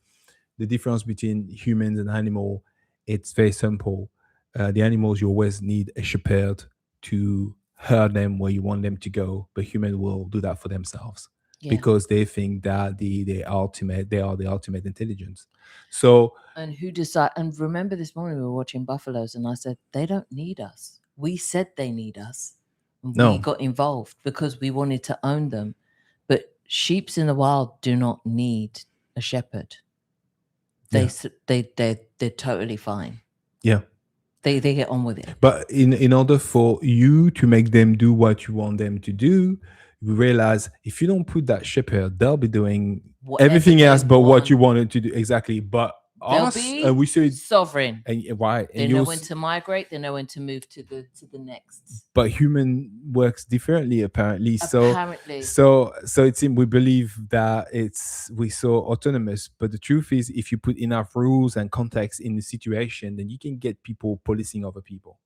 the difference between humans and animal, it's very simple. The animals, you always need a shepherd to herd them where you want them to go, but humans will do that for themselves. Yeah. Because they think that they are the ultimate intelligence. So, and who decide? And remember, this morning we were watching buffaloes, and I said they don't need us. We said they need us. And No. we got involved because we wanted to own them. But sheeps in the wild do not need a shepherd. They're totally fine. Yeah. They get on with it. But in order for you to make them do what you want them to do, you realize if you don't put that shepherd, they'll be doing Whatever everything else but what want. you wanted to do. Exactly. But They'll us, be we say sovereign. And right, They know when to migrate. They know when to move to the next. But human works differently, apparently. Apparently. So it seems we believe that we're so autonomous. But the truth is, if you put enough rules and context in the situation, then you can get people policing other people.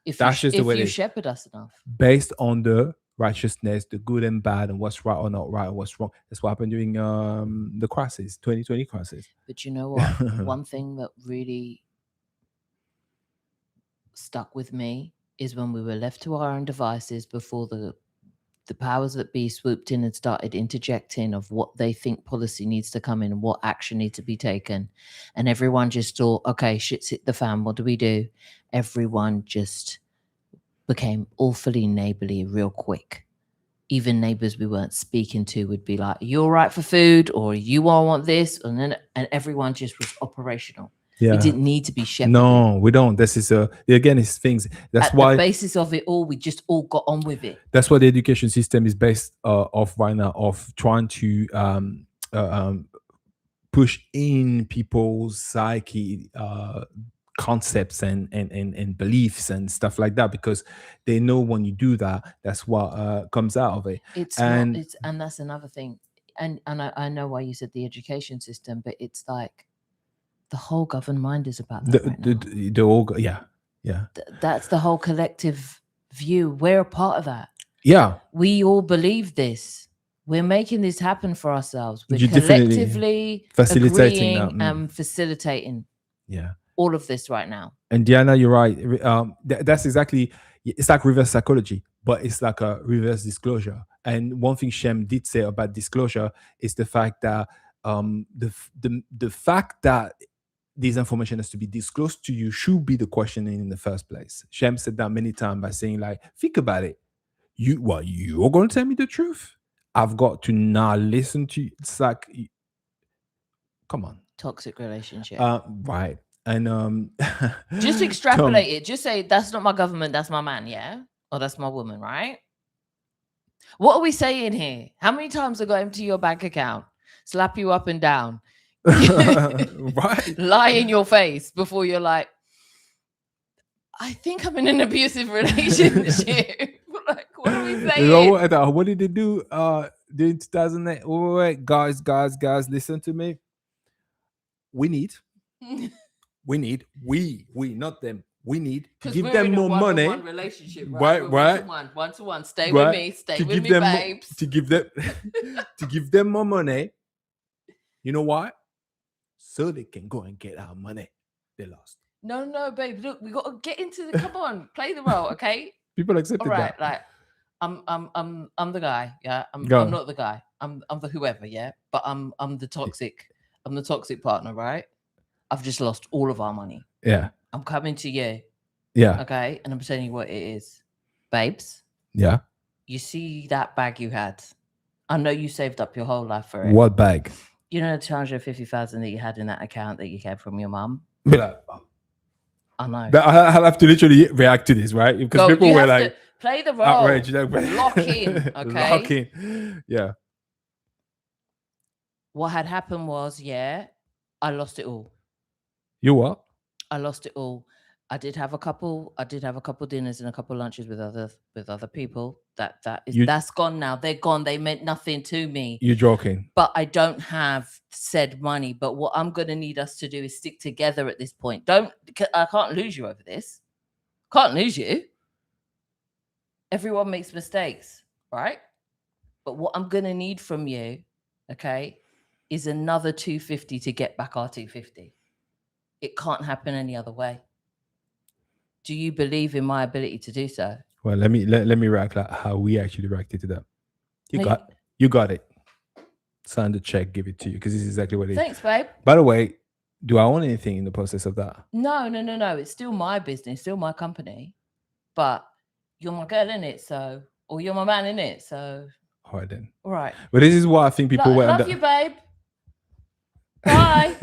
If you shepherd us enough, based on the righteousness, the good and bad, and what's right or not right, what's wrong. That's what happened during the crisis, 2020 crisis. But you know what? One thing that really stuck with me is when we were left to our own devices before the powers that be swooped in and started interjecting of what they think policy needs to come in and what action needs to be taken. And everyone just thought, okay, shit's hit the fan. What do we do? Everyone just became awfully neighborly real quick. Even neighbors we weren't speaking to would be like, you all right for food? Or you all want this? And everyone just was operational. Yeah. We didn't need to be shepherded. No, we don't. This is again, it's things. That's why the basis of it all, we just all got on with it. That's why the education system is based off right now, of trying to push in people's psyche concepts and beliefs and stuff like that, because they know when you do that, that's what comes out of it. And that's another thing. And I know why you said the education system, but it's like the whole governed mind is about that that's the whole collective view. We're a part of that. Yeah, we all believe this. We're making this happen for ourselves. We're collectively facilitating and facilitating all of this right now. And Diana, you're right. That's exactly, it's like reverse psychology, but it's like a reverse disclosure. And one thing Shem did say about disclosure is the fact that the fact that this information has to be disclosed to you should be the questioning in the first place. Shem said that many times by saying, like, think about it. You're going to tell me the truth? I've got to not listen to you. It's like, come on. Toxic relationship. Right. And just extrapolate it. Just say, that's not my government, that's my man, yeah? Or that's my woman, right? What are we saying here? How many times I got into your bank account, slap you up and down, right? Lie in your face before you're like, I think I'm in an abusive relationship. Like, what are we saying? What did they do during 2008? Wait, guys, listen to me. We not them. We need to give them more money. Relationship, right? One to one. Stay with me. Stay with me, babes. To give them more money. You know why? So they can go and get our money they lost. No, babe. Look, we got to get into the. Come on, play the role, okay? People accepted that. Like, I'm the guy. Yeah, I'm not the guy. I'm the whoever. Yeah, but I'm the toxic. I'm the toxic partner, right? I've just lost all of our money. Yeah. I'm coming to you. Yeah. Okay, and I'm telling you what it is, babes. Yeah. You see that bag you had? I know you saved up your whole life for it. What bag? You know the 250,000 that you had in that account that you get from your mum? Be like, I know. I have to literally react to this, right? Because Go, people you were have like to play the role. outraged. Lock in, okay? Lock in. Yeah. What had happened was, I lost it all. You what? I lost it all. I did have a couple dinners and a couple lunches with other people. That's gone now. They're gone. They meant nothing to me. You're joking. But I don't have said money. But what I'm gonna need us to do is stick together at this point. I can't lose you over this. Can't lose you. Everyone makes mistakes, right? But what I'm gonna need from you, okay, is another 250 to get back our 250. It can't happen any other way. Do you believe in my ability to do so? Well, let me react like how we actually reacted to that. You got it. Sign the check, give it to you, because this is exactly what it is. Thanks, babe. By the way, do I own anything in the process of that? No. It's still my business, still my company. But you're my girl in it, so, or you're my man in it, so. All right then. All right. But this is what I think people were. Love you, babe. Bye.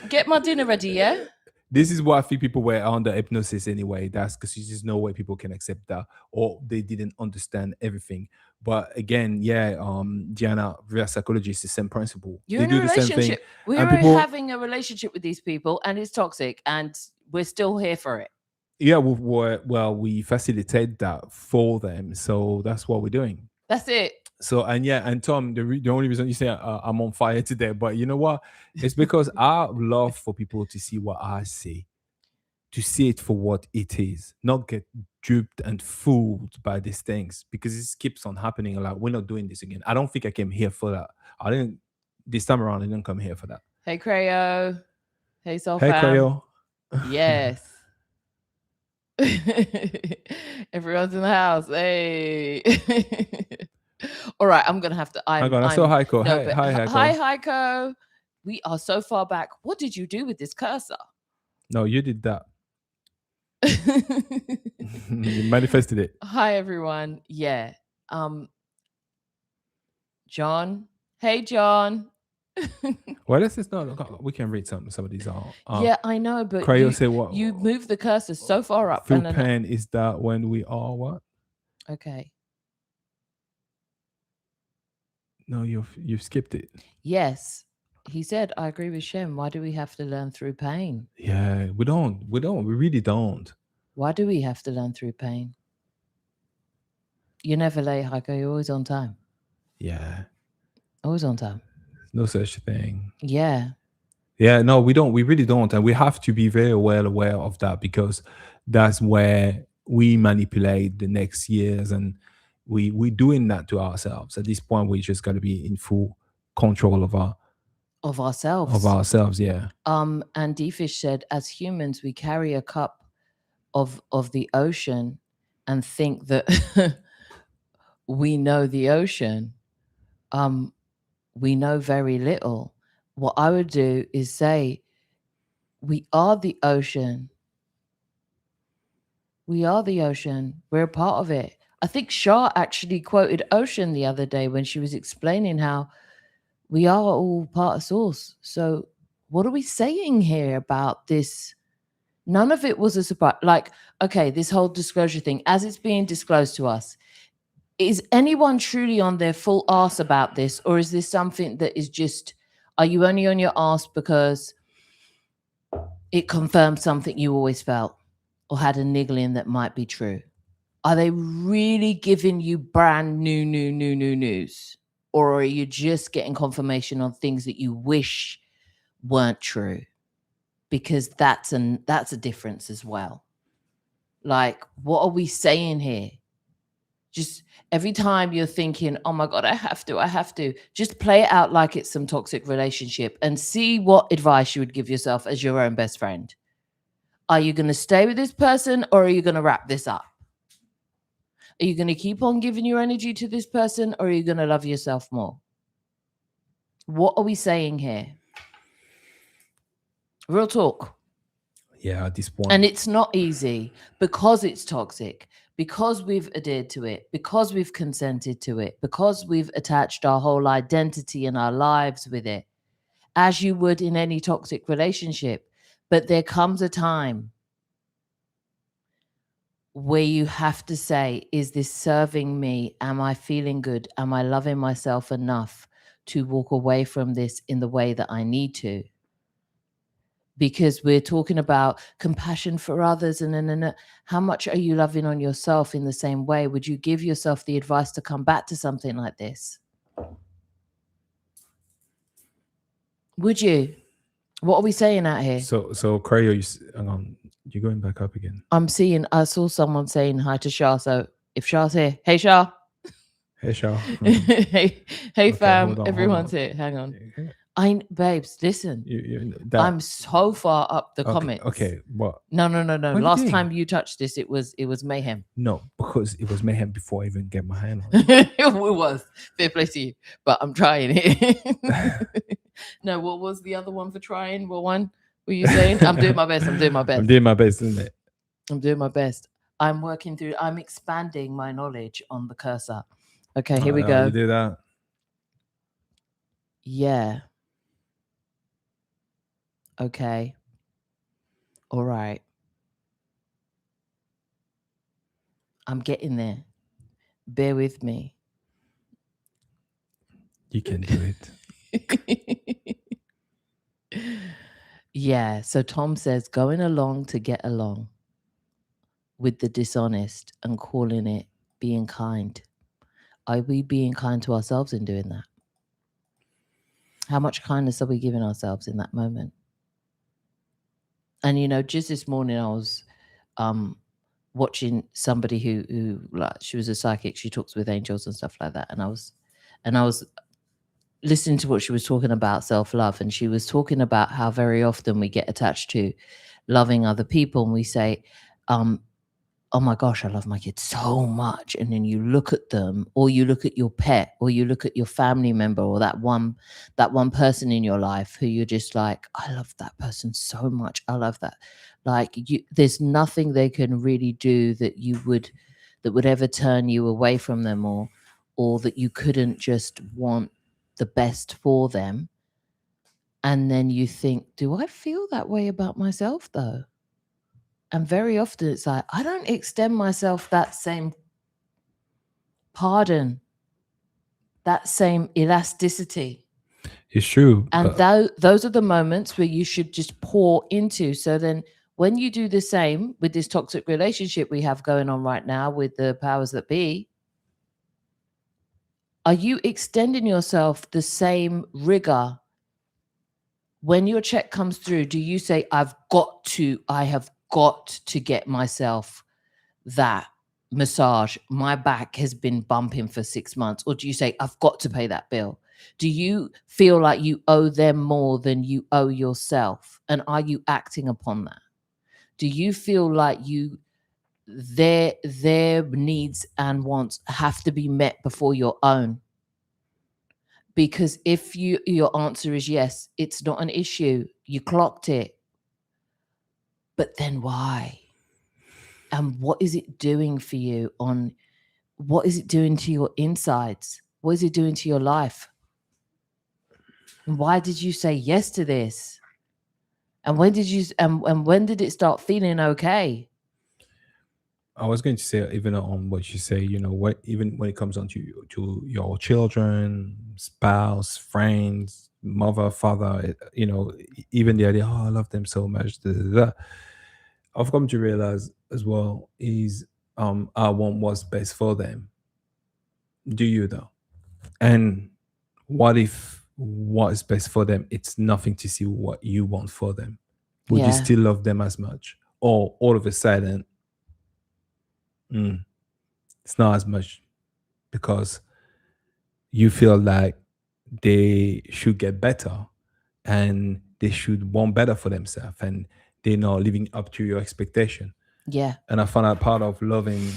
Get my dinner ready, yeah? This is what I think people were under hypnosis anyway. That's because there's no way people can accept that, or they didn't understand everything. But again, Diana, reverse psychology is the same principle. You're in a relationship. We're having a relationship with these people, and it's toxic, and we're still here for it. Yeah, we facilitate that for them, so that's what we're doing. That's it. So and Tom, the only reason you say I'm on fire today, but you know what? It's because I love for people to see what I see, to see it for what it is, not get duped and fooled by these things, because this keeps on happening. Like, we're not doing this again. I don't think I came here for that. This time around, I didn't come here for that. Hey, Creo. Hey, Soul Hey, Creo. Yes. Everyone's in the house. Hey. All right, I'm gonna have to. I saw Heiko. No, hi, Heiko. Hi, Heiko. We are so far back. What did you do with this cursor? No, you did that. You manifested it. Hi, everyone. Yeah. John. Hey, John. Well, this is not. We can read some of these out. Yeah, I know, but Creo say what? You move the cursor so far up. Through pen is that when we are what? Okay. No, you've skipped it. Yes. He said, I agree with Shem. Why do we have to learn through pain? Yeah, we don't. We really don't. Why do we have to learn through pain? You're never late, Heiko. You're always on time. Yeah. Always on time. No such thing. Yeah. Yeah, no, we don't. We really don't. And we have to be very well aware of that, because that's where we manipulate the next years, and we're doing that to ourselves. At this point, we just got to be in full control of ourselves. Of ourselves, yeah. And D-Fish said, as humans, we carry a cup of the ocean and think that we know the ocean. We know very little. What I would do is say, we are the ocean. We are the ocean. We're a part of it. I think Shah actually quoted Ocean the other day when she was explaining how we are all part of Source. So what are we saying here about this? None of it was a surprise. Like, okay, this whole disclosure thing, as it's being disclosed to us, is anyone truly on their full arse about this? Or is this something that is just, are you only on your arse because it confirms something you always felt or had a niggling that might be true? Are they really giving you brand new news? Or are you just getting confirmation on things that you wish weren't true? Because that's a difference as well. Like, what are we saying here? Just every time you're thinking, oh my God, I have to, just play it out like it's some toxic relationship and see what advice you would give yourself as your own best friend. Are you going to stay with this person, or are you going to wrap this up? Are you going to keep on giving your energy to this person, or are you going to love yourself more? What are we saying here? Real talk. Yeah, at this point. And it's not easy because it's toxic, because we've adhered to it, because we've consented to it, because we've attached our whole identity and our lives with it, as you would in any toxic relationship. But there comes a time where you have to say, is this serving me? Am I feeling good? Am I loving myself enough to walk away from this in the way that I need to? Because we're talking about compassion for others, and how much are you loving on yourself in the same way? Would you give yourself the advice to come back to something like this? Would you? What are we saying out here? So Creo, hang on, you're going back up again. I saw someone saying hi to Shah. So if Shah's here, hey Shah. Hey Shah. hey Okay, fam, hold on, everyone's here. Hang on. Babes, listen. I'm so far up the comments. Okay, what? No. Last time you touched this, it was mayhem. No, because it was mayhem before I even get my hand on it. It was. Fair play to you. But I'm trying it. No, what was the other one for trying? What one were you saying? I'm doing my best. I'm doing my best. I'm doing my best, isn't it? I'm doing my best. I'm working through, I'm expanding my knowledge on the cursor. Okay, here we go. You do that? Yeah. Okay. All right. I'm getting there. Bear with me. You can do it. Yeah. So Tom says, going along to get along with the dishonest and calling it being kind. Are we being kind to ourselves in doing that? How much kindness are we giving ourselves in that moment? And just this morning I was watching somebody who like, she was a psychic. She talks with angels and stuff like that. And I was listening to what she was talking about, self-love, and she was talking about how very often we get attached to loving other people, and we say, oh my gosh, I love my kids so much. And then you look at them, or you look at your pet, or you look at your family member, or that one person in your life who you're just like, I love that person so much. I love that. Like there's nothing they can really do that would ever turn you away from them, or that you couldn't just want the best for them. And then you think, do I feel that way about myself though? And very often it's like, I don't extend myself that same pardon, that same elasticity. It's true. And those are the moments where you should just pour into. So then when you do the same with this toxic relationship we have going on right now with the powers that be, are you extending yourself the same rigor? When your check comes through, do you say, I have got to get myself that massage? My back has been bumping for 6 months. Or do you say, I've got to pay that bill? Do you feel like you owe them more than you owe yourself? And are you acting upon that? Do you feel like their needs and wants have to be met before your own? Because if your answer is yes, it's not an issue. You clocked it. But then why? And what is it doing for you? What is it doing to your insides? What is it doing to your life? And why did you say yes to this? And when did it start feeling okay? I was going to say, even on what you say, even when it comes on to your children, spouse, friends, mother, father, even the idea, oh, I love them so much. I've come to realize as well is I want what's best for them. Do you though? And what if what is best for them, it's nothing to see what you want for them? Would you still love them as much? Or all of a sudden, it's not as much because you feel like they should get better and they should want better for themselves and they're not living up to your expectation. Yeah. And I found out part of loving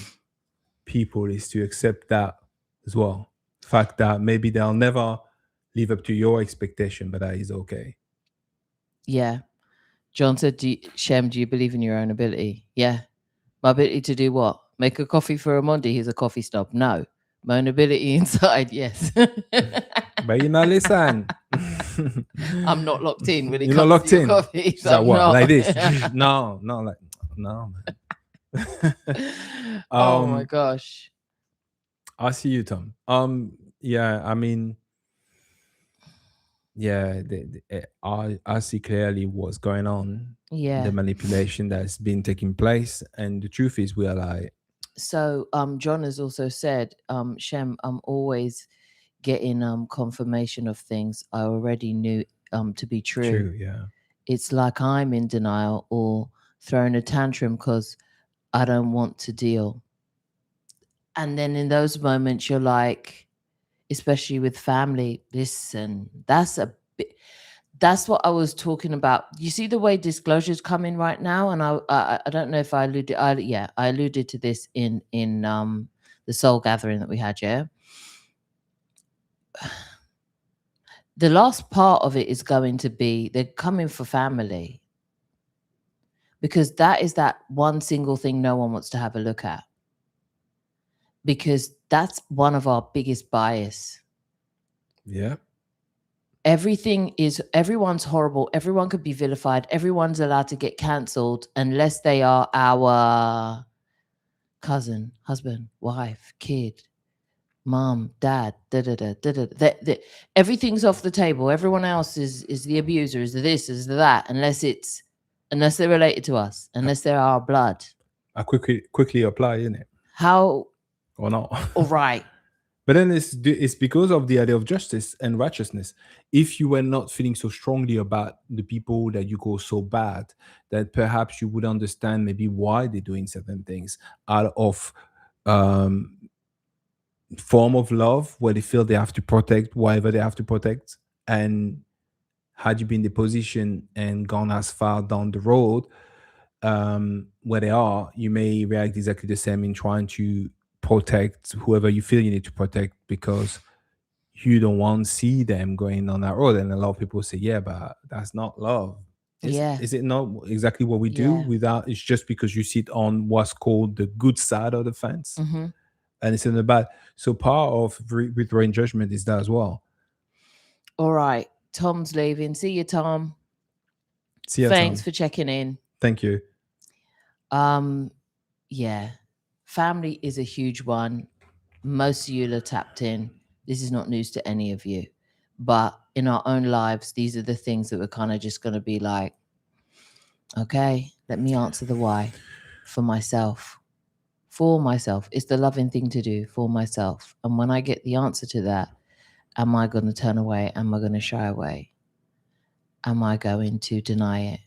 people is to accept that as well. The fact that maybe they'll never live up to your expectation, but that is okay. Yeah. John said, Shem, do you believe in your own ability? Yeah. My ability to do what? Make a coffee for Omondi. He's a coffee snob. No. Moanability inside, yes. But you know, listen. I'm not locked in when it You're not comes to locked your in. coffee. She's like, I'm what? not. Like this? No, like no, man. Oh my gosh. I see you, Tom. Yeah, I mean, yeah, I see clearly what's going on, Yeah. the manipulation that's been taking place, and the truth is, we are like, So John has also said, Shem, I'm always getting confirmation of things I already knew to be true. true, yeah. It's like I'm in denial or throwing a tantrum because I don't want to deal. And then in those moments, you're like, especially with family, listen, that's a bit. That's what I was talking about. You see the way disclosures come in right now, and I don't know if I alluded. I alluded to this in the soul gathering that we had. Yeah, the last part of it is going to be they're coming for family, because that is that one single thing no one wants to have a look at, because that's one of our biggest bias. Yeah. Everyone's horrible. Everyone could be vilified. Everyone's allowed to get cancelled unless they are our cousin, husband, wife, kid, mom, dad, everything's off the table. Everyone else is the abuser, is the this, is the that, unless they're related to us, unless they're our blood. I quickly apply, isn't it? How Or not? all right. But then it's because of the idea of justice and righteousness. If you were not feeling so strongly about the people that you call so bad, that perhaps you would understand maybe why they're doing certain things out of form of love, where they feel they have to protect whatever they have to protect. And had you been in the position and gone as far down the road where they are, you may react exactly the same in trying to protect whoever you feel you need to protect, because you don't want to see them going on that road. And a lot of people say, yeah, but that's not love. Is it not exactly what we do? Without, it's just because you sit on what's called the good side of the fence, and it's in the bad. So part of withdrawing judgment is that as well. All right, Tom's leaving. See you, Tom. See you, Thanks Tom. for checking in. Thank you. Yeah, family is a huge one. Most of you are tapped in. This is not news to any of you, but in our own lives, these are the things that we're kind of just going to be like, okay, let me answer the why for myself. For myself. It's the loving thing to do for myself. And when I get the answer to that, am I going to turn away? Am I going to shy away? Am I going to deny it?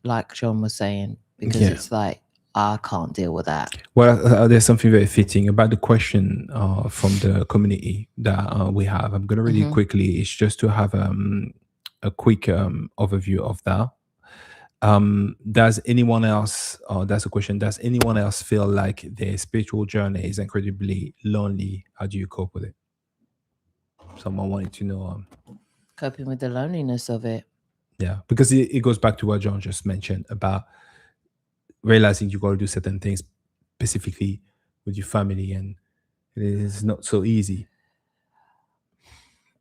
Like John was saying, because it's like, I can't deal with that. Well, there's something very fitting about the question from the community that we have. I'm going to read it quickly. It's just to have a quick overview of that. Does anyone else, that's a question, does anyone else feel like their spiritual journey is incredibly lonely? How do you cope with it? Someone wanted to know. Coping with the loneliness of it. Yeah, because it goes back to what John just mentioned about realizing you got to do certain things specifically with your family, and it is not so easy.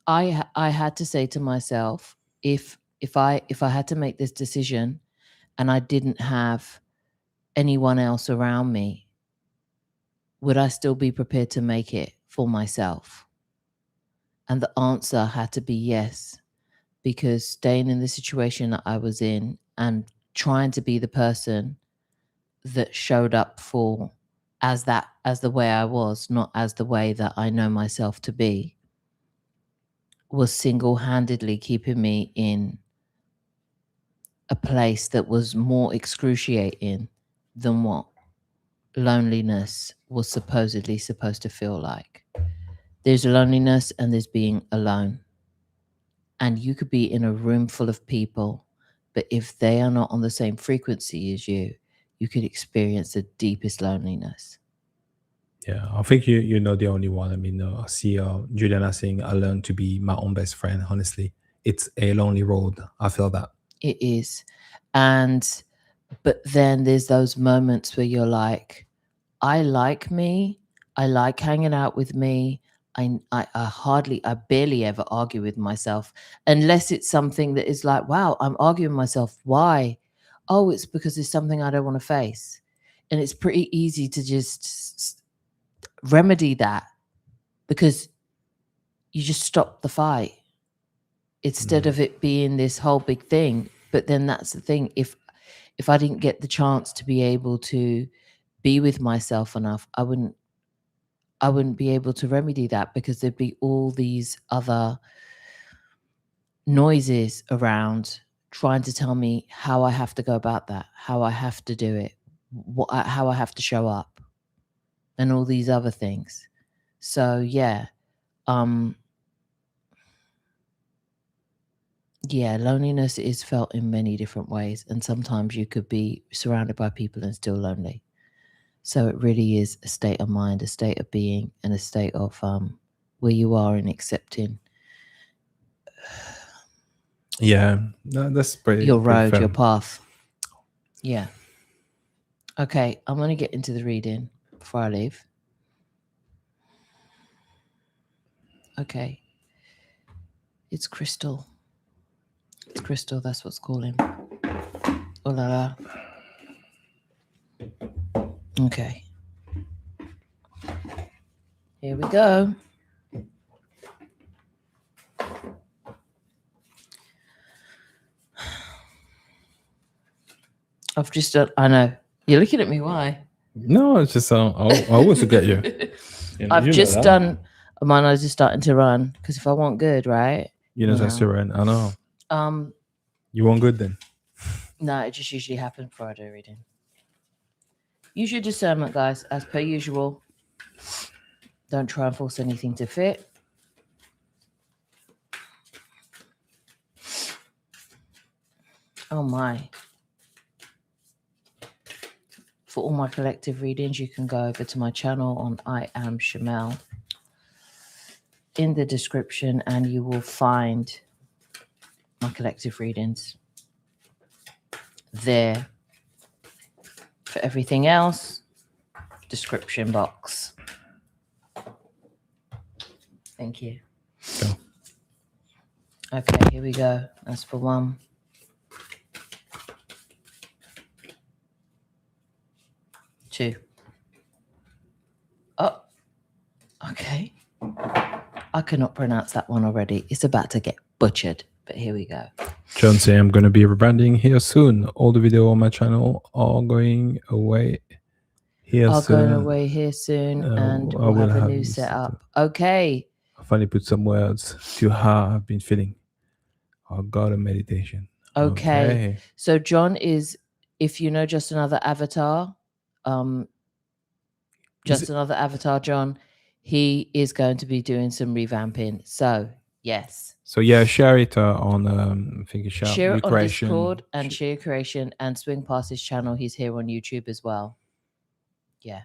I had to say to myself, if I had to make this decision and I didn't have anyone else around me, would I still be prepared to make it for myself? And the answer had to be yes, because staying in the situation that I was in and trying to be the person that showed up for as the way I was, not as the way that I know myself to be, was single-handedly keeping me in a place that was more excruciating than what loneliness was supposedly supposed to feel like. There's loneliness and there's being alone. And you could be in a room full of people, but if they are not on the same frequency as you, you could experience the deepest loneliness. Yeah, I think you're not the only one. I mean, I see Juliana saying, I learned to be my own best friend. Honestly, it's a lonely road. I feel that. It is. But then there's those moments where you're like, I like me. I like hanging out with me. I barely ever argue with myself unless it's something that is like, wow, I'm arguing with myself. Why? Oh, it's because there's something I don't want to face. And it's pretty easy to just remedy that because you just stop the fight instead of it being this whole big thing. But then that's the thing. If I didn't get the chance to be able to be with myself enough, I wouldn't be able to remedy that because there'd be all these other noises around trying to tell me how I have to go about that, how I have to do it, how I have to show up, and all these other things. So yeah, loneliness is felt in many different ways, and sometimes you could be surrounded by people and still lonely. So it really is a state of mind, a state of being, and a state of where you are in accepting that's pretty your pretty road, fair. your path. Yeah. Okay, I'm going to get into the reading before I leave. Okay. It's Crystal. It's Crystal, that's what's calling. Oh la la. Okay. Here we go. I've just done, I know. You're looking at me, why? No, it's just I always look at you. I've just done mine. I was just starting to run because if I want good, right? You know, that's right. I know. You want good then? No, it just usually happens before I do reading. Use your discernment, guys, as per usual. Don't try and force anything to fit. Oh my. For all my collective readings, you can go over to my channel on I Am Shamel in the description, and you will find my collective readings there. For everything else, description box. Thank you. Go. Okay, here we go. That's for 1. 2. Oh, okay. I cannot pronounce that one already. It's about to get butchered, but here we go. John say I'm going to be rebranding here soon. All the video on my channel are going away here soon. Going away here soon, and we'll have a new setup. Okay. I finally put some words to how I've been feeling. I got a meditation. Okay. So John is, if you know Just Another Avatar, John, he is going to be doing some revamping. So yes. So yeah, share it on I think it's share it on Discord and Share Creation, and swing past his channel. He's here on YouTube as well. Yeah.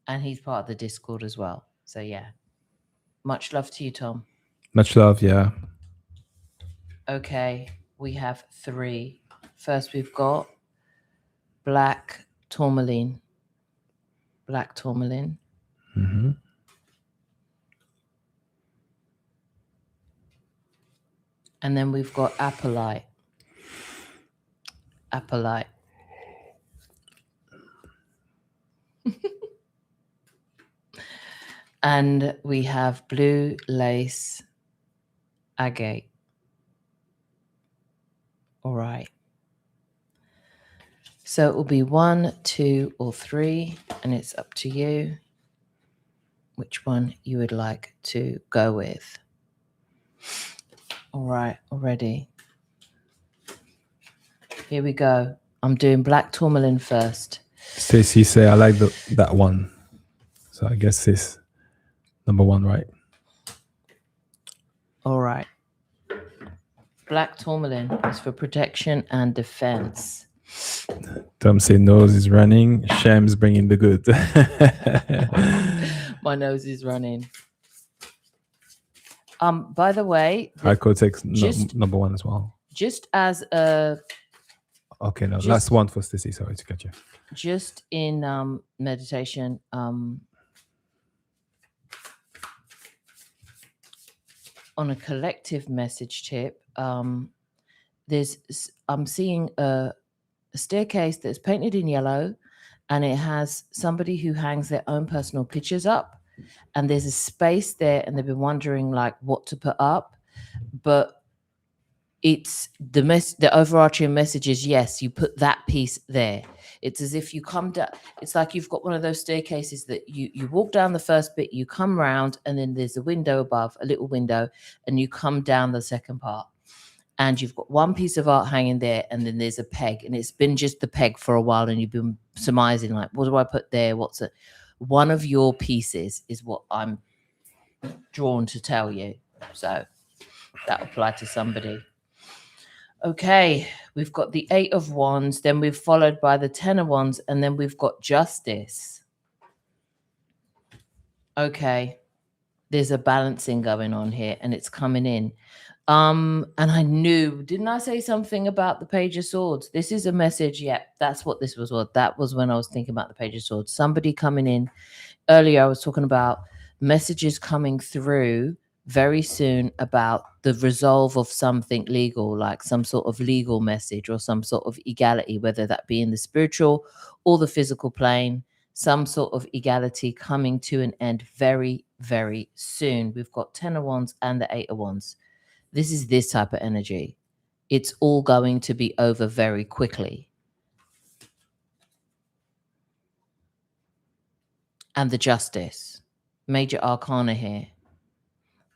And he's part of the Discord as well. So yeah. Much love to you, Tom. Much love, yeah. Okay. We have 3. First, we've got Black Tourmaline. Black Tourmaline. Mm-hmm. And then we've got Apophyllite. Apophyllite. And we have Blue Lace Agate. All right. So it will be 1, 2, or 3, and it's up to you which one you would like to go with. All right, already. Here we go. I'm doing Black Tourmaline first. Stacey say I like that one. So I guess this number 1, right? All right. Black Tourmaline is for protection and defense. Tom say nose is running. Shem's bringing the good. My nose is running. By the way, I could take number 1 as well. Just as a Okay, now Just- last one for Stacy. Sorry to cut you. Just in meditation, on a collective message tip, I'm seeing a staircase that's painted in yellow, and it has somebody who hangs their own personal pictures up, and there's a space there, and they've been wondering like what to put up, but it's the overarching message is, yes, you put that piece there. It's as if you come down, it's like you've got one of those staircases that you walk down the first bit, you come round, and then there's a window above, a little window, and you come down the second part, and you've got one piece of art hanging there, and then there's a peg, and it's been just the peg for a while, and you've been surmising like, what do I put there, what's it? One of your pieces is what I'm drawn to tell you, so that applied to somebody. Okay, we've got the 8 of Wands, then we've followed by the 10 of Wands, and then we've got Justice. Okay, there's a balancing going on here, and it's coming in. And I knew, didn't I say something about the Page of Swords? This is a message. Yeah, that's what this was. That was when I was thinking about the Page of Swords. Somebody coming in. Earlier, I was talking about messages coming through very soon about the resolve of something legal, like some sort of legal message or some sort of equality, whether that be in the spiritual or the physical plane, some sort of equality coming to an end very, very soon. We've got 10 of Wands and the 8 of Wands. This is this type of energy. It's all going to be over very quickly. And the Justice, major arcana here.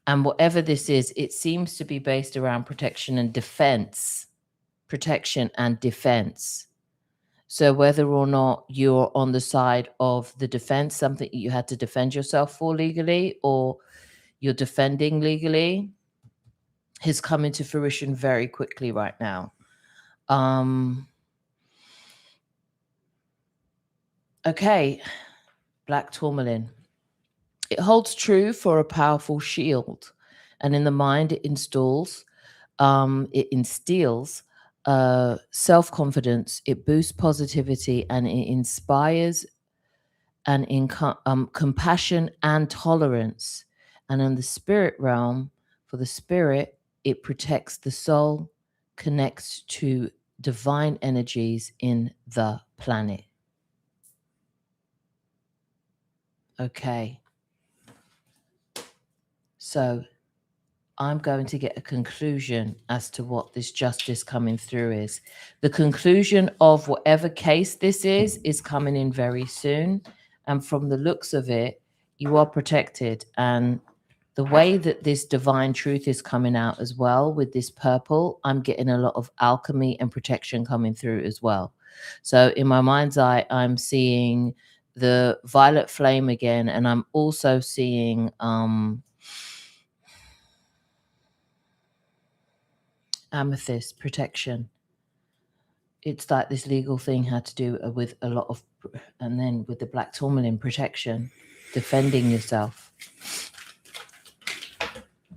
And whatever this is, it seems to be based around protection and defense. Protection and defense. So whether or not you're on the side of the defense, something you had to defend yourself for legally, or you're defending legally, is coming to fruition very quickly right now. Okay, Black Tourmaline. It holds true for a powerful shield, and in the mind it instills self-confidence, it boosts positivity, and it inspires and compassion and tolerance. And in the spirit realm, for the spirit, it protects the soul, connects to divine energies in the planet. Okay. So I'm going to get a conclusion as to what this justice coming through is. The conclusion of whatever case this is coming in very soon. And from the looks of it, you are protected. And the way that this divine truth is coming out as well with this purple, I'm getting a lot of alchemy and protection coming through as well. So in my mind's eye, I'm seeing the violet flame again. And I'm also seeing amethyst protection. It's like this legal thing had to do with a lot of, and then with the Black Tourmaline, protection, defending yourself.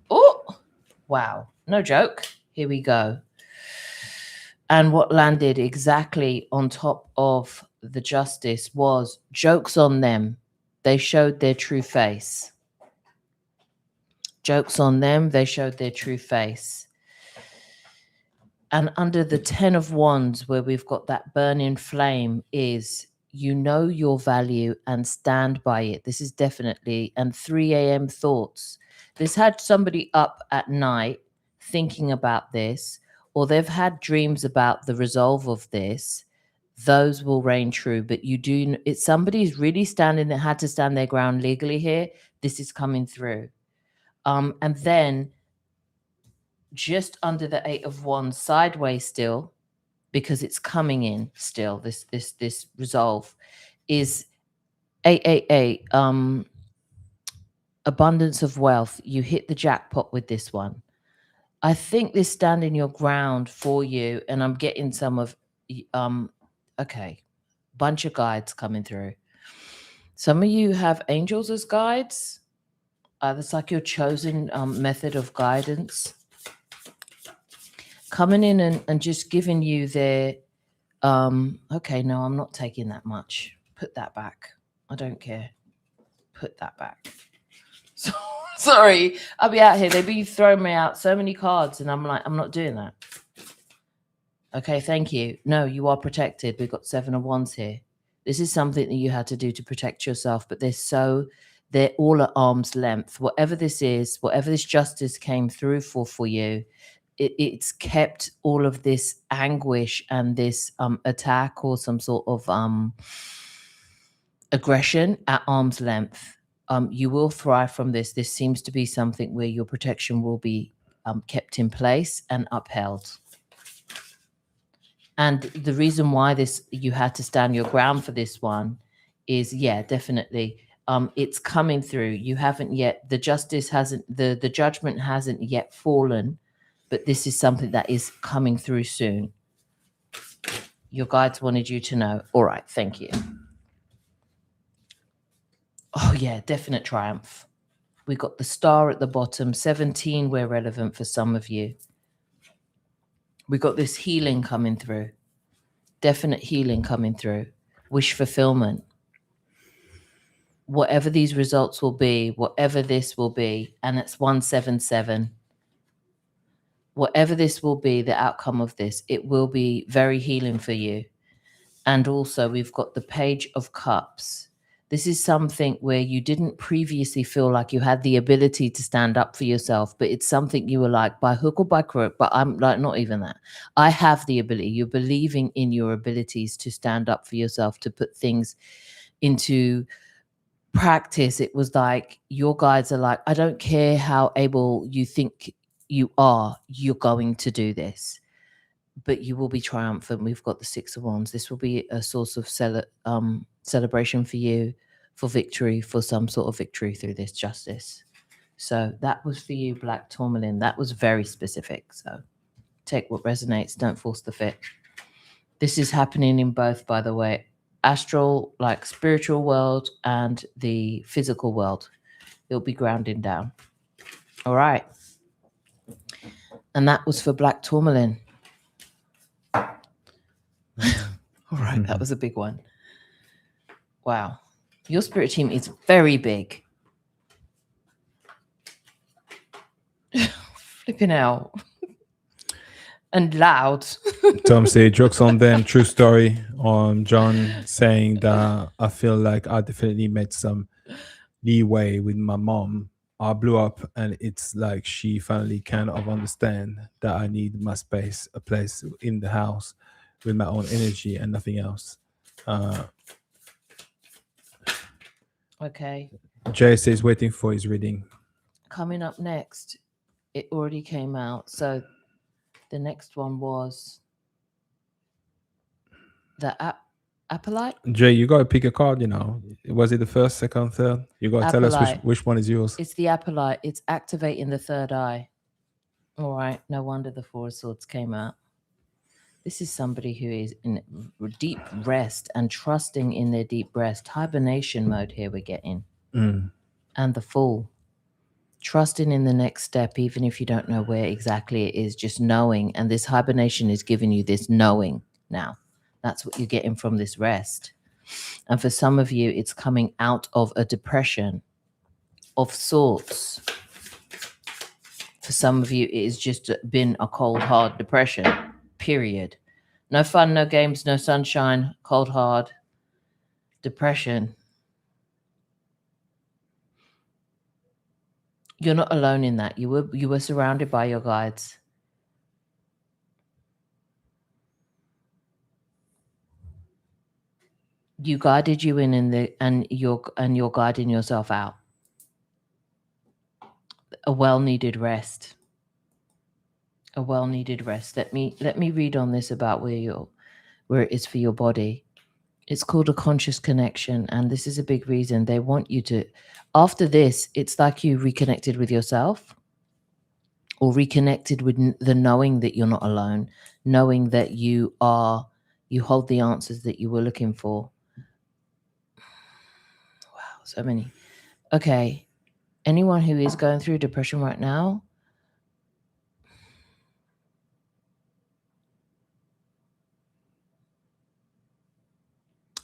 Oh, wow. No joke. Here we go. And what landed exactly on top of the justice was jokes on them. They showed their true face. Jokes on them. They showed their true face. And under the 10 of Wands, where we've got that burning flame, is you know your value and stand by it. This is definitely, and 3 a.m. thoughts. This had somebody up at night thinking about this, or they've had dreams about the resolve of this. Those will reign true. But you do, it's somebody's really standing, that had to stand their ground legally here. This is coming through. And then just under the 8 of Wands, sideways still, because it's coming in still, this resolve, is 888, abundance of wealth. You hit the jackpot with this one. I think this standing your ground for you, and I'm getting some of, okay, bunch of guides coming through. Some of you have angels as guides. That's like your chosen method of guidance. Coming in and just giving you their Okay, no, I'm not taking that much. Put that back. I don't care. Put that back. So, sorry, I'll be out here. They be throwing me out so many cards, and I'm like, I'm not doing that. Okay, thank you. No, you are protected. We've got 7 of Wands here. This is something that you had to do to protect yourself, but they're all at arm's length. Whatever this is, whatever this justice came through for you, it's kept all of this anguish and this attack or some sort of aggression at arm's length. You will thrive from this. This seems to be something where your protection will be kept in place and upheld. And the reason why you had to stand your ground for this one is, yeah, definitely. It's coming through. You haven't yet, the judgment hasn't yet fallen, but this is something that is coming through soon. Your guides wanted you to know. All right, thank you. Oh yeah, definite triumph. We got the star at the bottom, 17 where relevant for some of you. We got this healing coming through. Definite healing coming through. Wish fulfillment. Whatever these results will be, whatever this will be, and it's 177. Whatever this will be, the outcome of this, it will be very healing for you. And also we've got the Page of Cups. This is something where you didn't previously feel like you had the ability to stand up for yourself, but it's something you were like, by hook or by crook, but I'm like, not even that. I have the ability. You're believing in your abilities to stand up for yourself, to put things into practice. It was like your guides are like, I don't care how able you think you are, you're going to do this. But you will be triumphant. We've got the 6 of Wands. This will be a source of celebration for you, for victory, for some sort of victory through this justice. So that was for you, Black Tourmaline. That was very specific. So take what resonates. Don't force the fit. This is happening in both, by the way, astral, like spiritual world, and the physical world. It'll be grounding down. All right. And that was for Black Tourmaline. All right, that was a big one. Wow. Your spirit team is very big. Flipping out. And loud. Tom say jokes on them. True story. John saying that I feel like I definitely made some leeway with my mom. I blew up, and it's like she finally kind of understand that I need my space, a place in the house with my own energy and nothing else. Okay. Jay says waiting for his reading. Coming up next, it already came out. So the next one was the Apophyllite. Jay, you gotta pick a card. Was it the first, second, third? You gotta tell us which one is yours. It's the Apophyllite. It's activating the third eye. All right. No wonder the 4 of Swords came out. This is somebody who is in deep rest and trusting in their deep rest. Hibernation mode here we're getting. And the Fool. Trusting in the next step, even if you don't know where exactly it is, just knowing. And this hibernation is giving you this knowing now. That's what you're getting from this rest. And for some of you, it's coming out of a depression of sorts. For some of you, it has just been a cold, hard depression, period. No fun, no games, no sunshine, cold, hard depression. You're not alone in that. You were surrounded by your guides. You guided you in and you're guiding yourself out. A well-needed rest. A well-needed rest. Let me read on this about where it is for your body. It's called a conscious connection, and this is a big reason. They want you to, after this, it's like you reconnected with yourself, or reconnected with the knowing that you're not alone, knowing that you hold the answers that you were looking for. Wow, so many. Okay, anyone who is going through depression right now,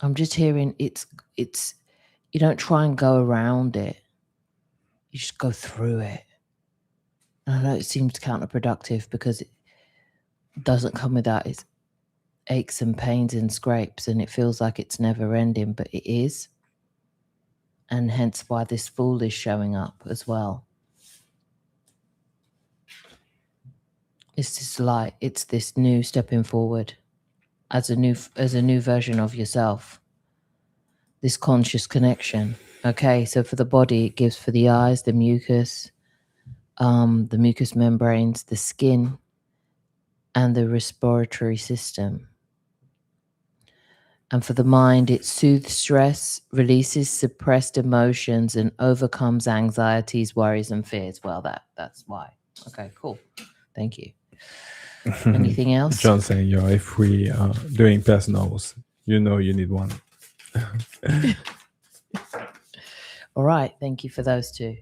I'm just hearing it's you don't try and go around it. You just go through it. And I know it seems counterproductive because it doesn't come without its aches and pains and scrapes, and it feels like it's never ending, but it is. And hence why this fool is showing up as well. It's this light, it's this new stepping forward as a new version of yourself. This conscious connection. Okay, so for the body, it gives for the eyes, the mucus membranes, the skin, and the respiratory system. And for the mind, it soothes stress, releases suppressed emotions, and overcomes anxieties, worries, and fears. Well, that's why. Okay, cool. Thank you. Anything else? John saying, yo, if we are doing personals, you need one. All right, thank you for those two.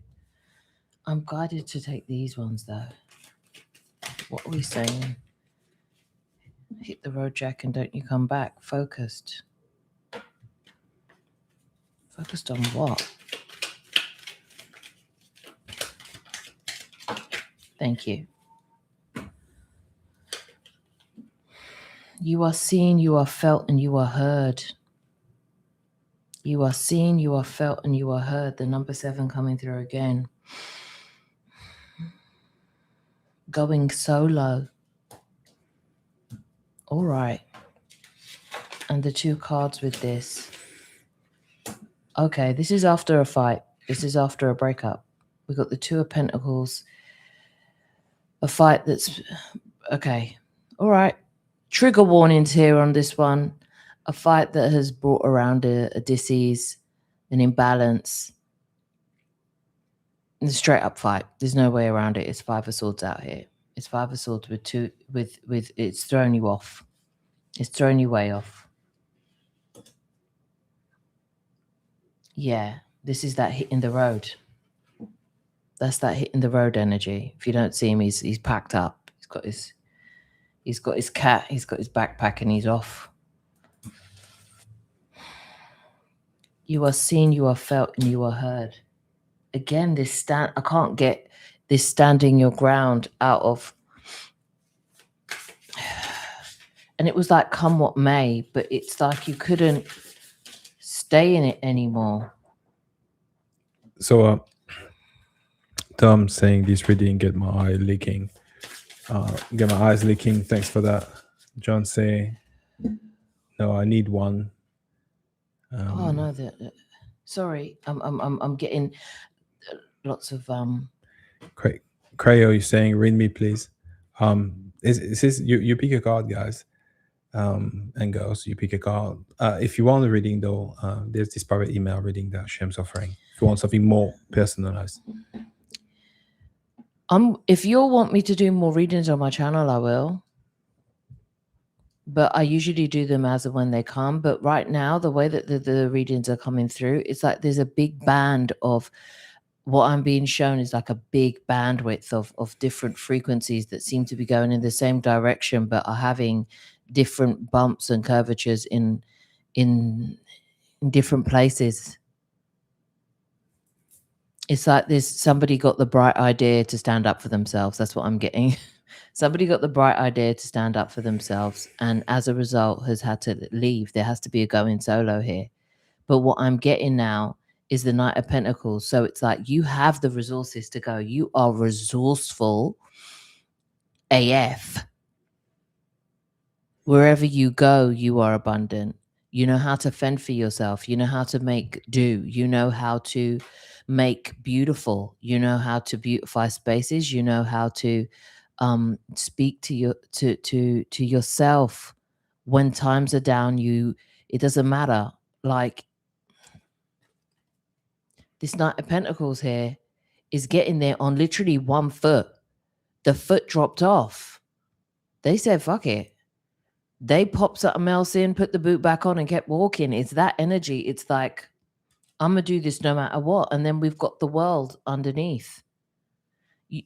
I'm guided to take these ones, though. What are we saying? Hit the road, Jack, and don't you come back. Focused. Focused on what? Thank you. You are seen, you are felt, and you are heard. You are seen, you are felt, and you are heard. The number 7 coming through again. Going solo. All right. And the 2 cards with this. Okay, this is after a fight. This is after a breakup. We've got the 2 of Pentacles. A fight that's... Okay. All right. Trigger warnings here on this one. A fight that has brought around a dis-ease, an imbalance. It's a straight up fight. There's no way around it. It's 5 of Swords out here. It's 5 of Swords with 2 with it's thrown you off. It's thrown you way off. Yeah, this is that hit in the road. That's that hit in the road energy. If you don't see him, he's packed up. He's got his cat, he's got his backpack, and he's off. You are seen, you are felt, and you are heard. Again, I can't get this standing your ground out of. And it was like come what may, but it's like you couldn't stay in it anymore. So Tom saying this reading get my eye leaking. Get my eyes leaking. Thanks for that. John say, no, I need one. Oh no, sorry, I'm getting lots of Crayo is saying, read me please. Is you pick a card, guys, and girls, you pick a card. If you want a reading though, there's this private email reading that Shem's offering. If you want something more personalized. If you want me to do more readings on my channel, I will. But I usually do them as and when they come. But right now, the way that the readings are coming through, it's like there's a big band of what I'm being shown is like a big bandwidth of different frequencies that seem to be going in the same direction, but are having different bumps and curvatures in different places. It's like there's somebody got the bright idea to stand up for themselves. That's what I'm getting. Somebody got the bright idea to stand up for themselves, and as a result has had to leave. There has to be a going solo here. But what I'm getting now is the Knight of Pentacles. So it's like you have the resources to go. You are resourceful AF. Wherever you go, you are abundant. You know how to fend for yourself. You know how to make do. You know how to make beautiful. You know how to beautify spaces. You know how to speak to yourself when times are down. It doesn't matter. Like this Knight of Pentacles here is getting there on literally 1 foot. The foot dropped off. They said, fuck it. They popped something else in, put the boot back on and kept walking. It's that energy. It's like, I'm going to do this no matter what. And then we've got the world underneath.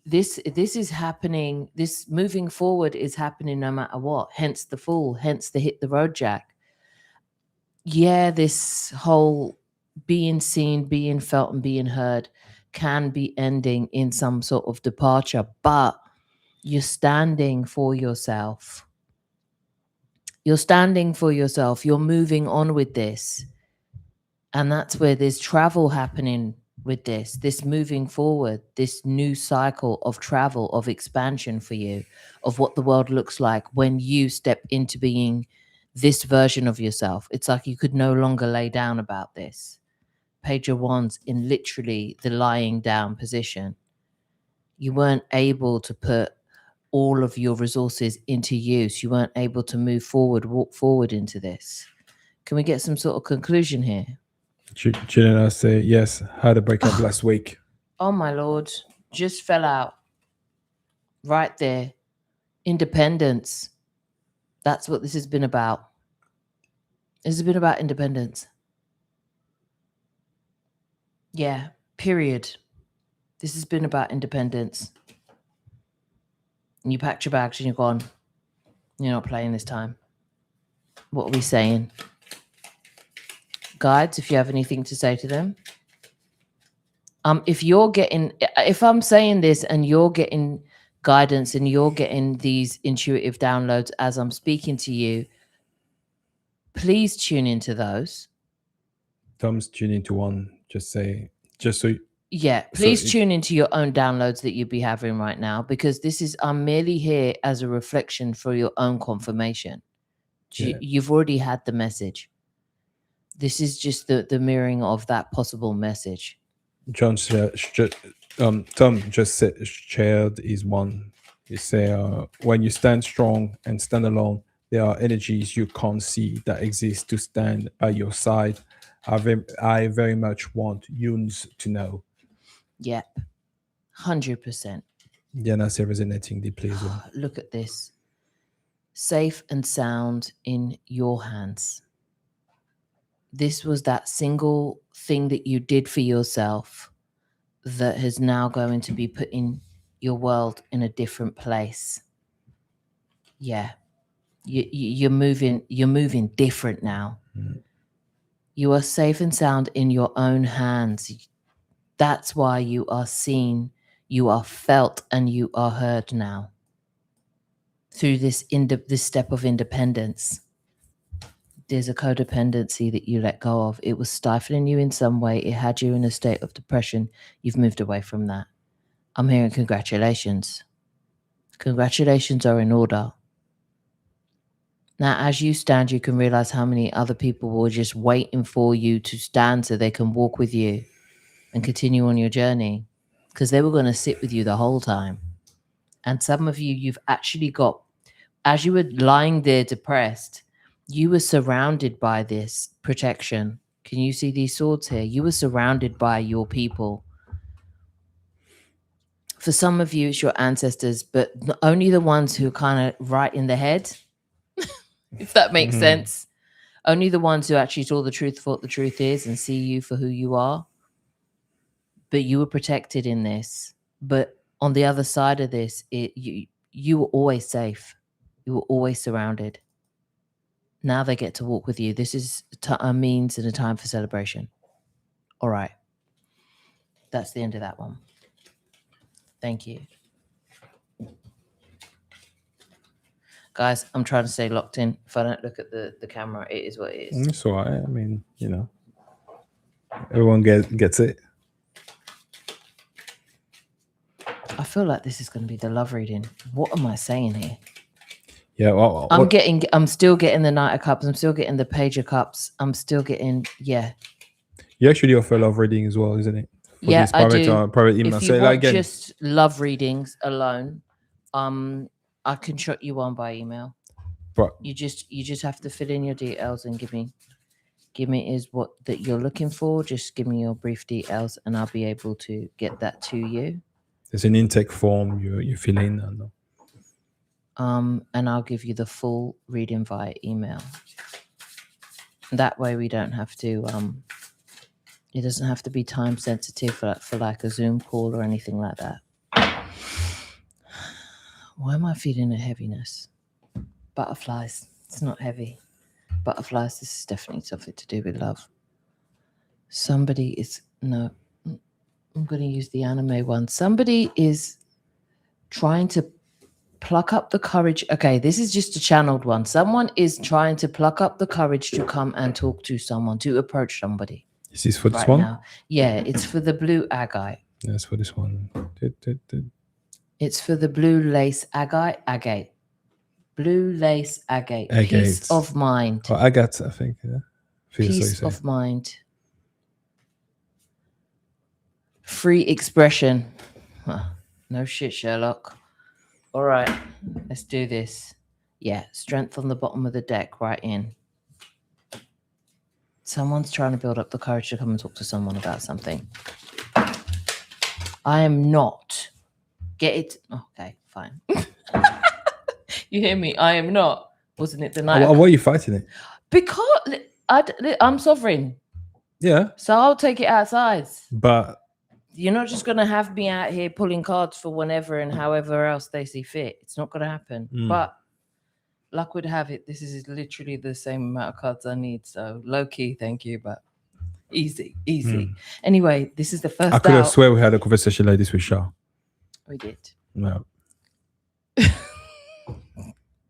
This is happening. This moving forward is happening no matter what. Hence the Fool. Hence the hit the road, Jack. this whole being seen, being felt, and being heard can be ending in some sort of departure, but you're standing for yourself. You're standing for yourself. You're moving on with this. And that's where there's travel happening with this moving forward, this new cycle of travel, of expansion for you, of what the world looks like when you step into being this version of yourself. It's like you could no longer lay down about this. Page of Wands in literally the lying down position. You weren't able to put all of your resources into use. You weren't able to move forward, walk forward into this. Can we get some sort of conclusion here? Juliana say, yes, had a breakup last week. Oh my Lord, just fell out. Right there. Independence. That's what this has been about. This has been about independence. Yeah, period. This has been about independence. And you packed your bags and you're gone. You're not playing this time. What are we saying? Guides, if you have anything to say to them. If I'm saying this and you're getting guidance and you're getting these intuitive downloads as I'm speaking to you, please tune into those. Tom's tuning into one. Just so. Yeah, please tune into your own downloads that you'd be having right now, because I'm merely here as a reflection for your own confirmation. Yeah. You've already had the message. This is just the mirroring of that possible message. Tom just shared his one. He say, when you stand strong and stand alone, there are energies you can't see that exist to stand by your side. I very much want Yuns to know. Yep, 100%. Yeah, that's resonating deeply as well. Look at this. Safe and sound in your hands. This was that single thing that you did for yourself that is now going to be putting your world in a different place. Yeah. You're moving different now. Mm. You are safe and sound in your own hands. That's why you are seen, you are felt, and you are heard now. Through this step of independence. There's a codependency that you let go of. It was stifling you in some way. It had you in a state of depression. You've moved away from that. I'm hearing congratulations. Congratulations are in order. Now, as you stand, you can realize how many other people were just waiting for you to stand so they can walk with you and continue on your journey, because they were going to sit with you the whole time. And some of you, you've actually got, as you were lying there depressed, you were surrounded by this protection. Can you see these swords here? You were surrounded by your people. For some of you, it's your ancestors, but only the ones who are kind of right in the head, if that makes sense. Only the ones who actually saw the truth for what the truth is and see you for who you are. But you were protected in this. But on the other side of this, you were always safe. You were always surrounded. Now they get to walk with you. This is a means and a time for celebration. All right. That's the end of that one. Thank you. Guys, I'm trying to stay locked in. If I don't look at the camera, it is what it is. It's all right. I mean, everyone gets it. I feel like this is going to be the love reading. What am I saying here? Yeah, well, I'm still getting the Knight of Cups. I'm still getting the Page of Cups. I'm still getting, yeah. You actually offer love reading as well, isn't it? For yeah, I do. Private email. If you want just love readings alone, I can shot you one by email. But you just have to fill in your details and give me is what that you're looking for. Just give me your brief details, and I'll be able to get that to you. There's an intake form you fill in. And I'll give you the full reading via email. That way we don't have to, it doesn't have to be time sensitive for like a Zoom call or anything like that. Why am I feeling a heaviness? Butterflies. It's not heavy. butterflies. This is definitely something to do with love. Somebody is no. I'm going to use the anime one. Somebody is trying to pluck up the courage. Okay, this is just a channeled one. Someone is trying to pluck up the courage to come and talk to someone, to approach somebody. Is this for this one? Now. Yeah, it's for the blue agate. Yes, for this one. It's for the blue lace agate. Blue lace agate. Peace of mind. Oh, Agate, I think. Yeah. Peace of mind. Free expression. Huh. No shit, Sherlock. All right, let's do this. Yeah, strength on the bottom of the deck, right in. Someone's trying to build up the courage to come and talk to someone about something. I am not. Get it? Okay, fine. You hear me? I am not. Wasn't it the night? Why are you fighting it? Because I'm sovereign. Yeah. So I'll take it outside. But you're not just going to have me out here pulling cards for whenever and however else they see fit. It's not going to happen. But luck would have it, this is literally the same amount of cards I need. So low key, thank you, but easy. Anyway, this is the first. I could have swear we had a conversation like this with Shah. We did. No.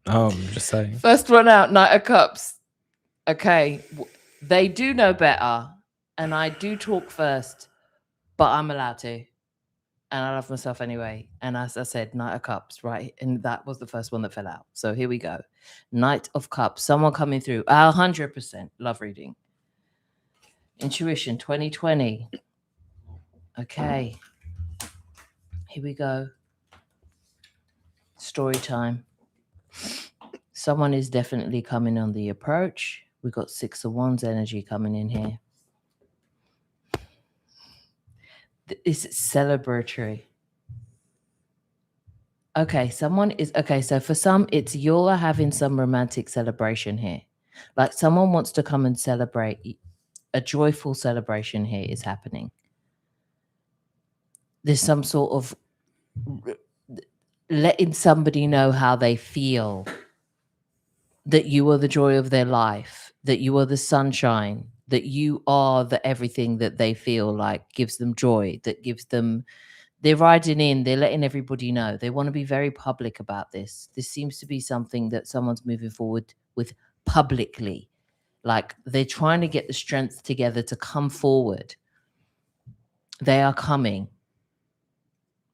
I'm just saying. First one out, Knight of Cups. Okay, they do know better, and I do talk first, but I'm allowed to, and I love myself anyway. And as I said, Knight of Cups, right? And that was the first one that fell out. So here we go. Knight of Cups. Someone coming through. 100% love reading. Intuition 2020. Okay. Here we go. Story time. Someone is definitely coming on the approach. We got 6 of Wands energy coming in here. It's celebratory. Okay, someone is okay. So for some, it's you're having some romantic celebration here. Like someone wants to come and celebrate. A joyful celebration here is happening. There's some sort of letting somebody know how they feel, that you are the joy of their life, that you are the sunshine, that you are the everything that they feel like gives them joy, that gives them, they're riding in, they're letting everybody know. They want to be very public about this. This seems to be something that someone's moving forward with publicly. Like they're trying to get the strength together to come forward. They are coming.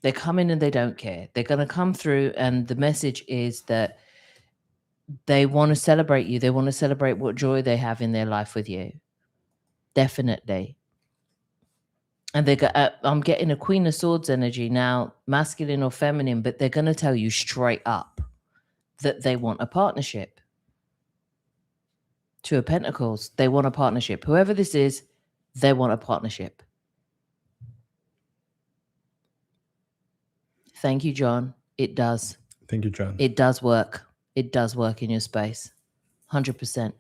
They're coming and they don't care. They're going to come through, and the message is that they want to celebrate you. They want to celebrate what joy they have in their life with you. Definitely. And they got, I'm getting a Queen of Swords energy now, masculine or feminine, but they're going to tell you straight up that they want a partnership. Two of Pentacles, they want a partnership. Whoever this is, they want a partnership. Thank you, John. It does. Thank you, John. It does work. It does work in your space. 100%.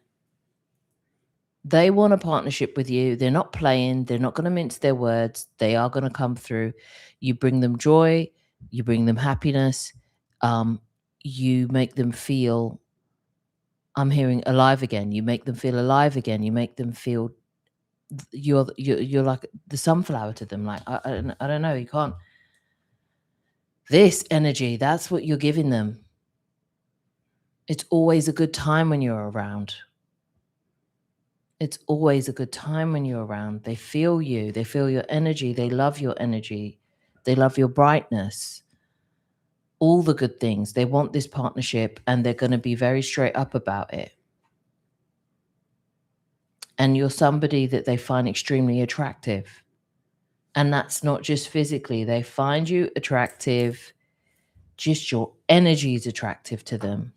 They want a partnership with you. They're not playing. They're not going to mince their words. They are going to come through. You bring them joy. You bring them happiness. You make them feel, I'm hearing alive again. You make them feel alive again. You make them feel you're like the sunflower to them. Like, I don't know. You can't. This energy, that's what you're giving them. It's always a good time when you're around. It's always a good time when you're around. They feel you. They feel your energy. They love your energy. They love your brightness. All the good things. They want this partnership, and they're going to be very straight up about it. And you're somebody that they find extremely attractive. And that's not just physically. They find you attractive. Just your energy is attractive to them.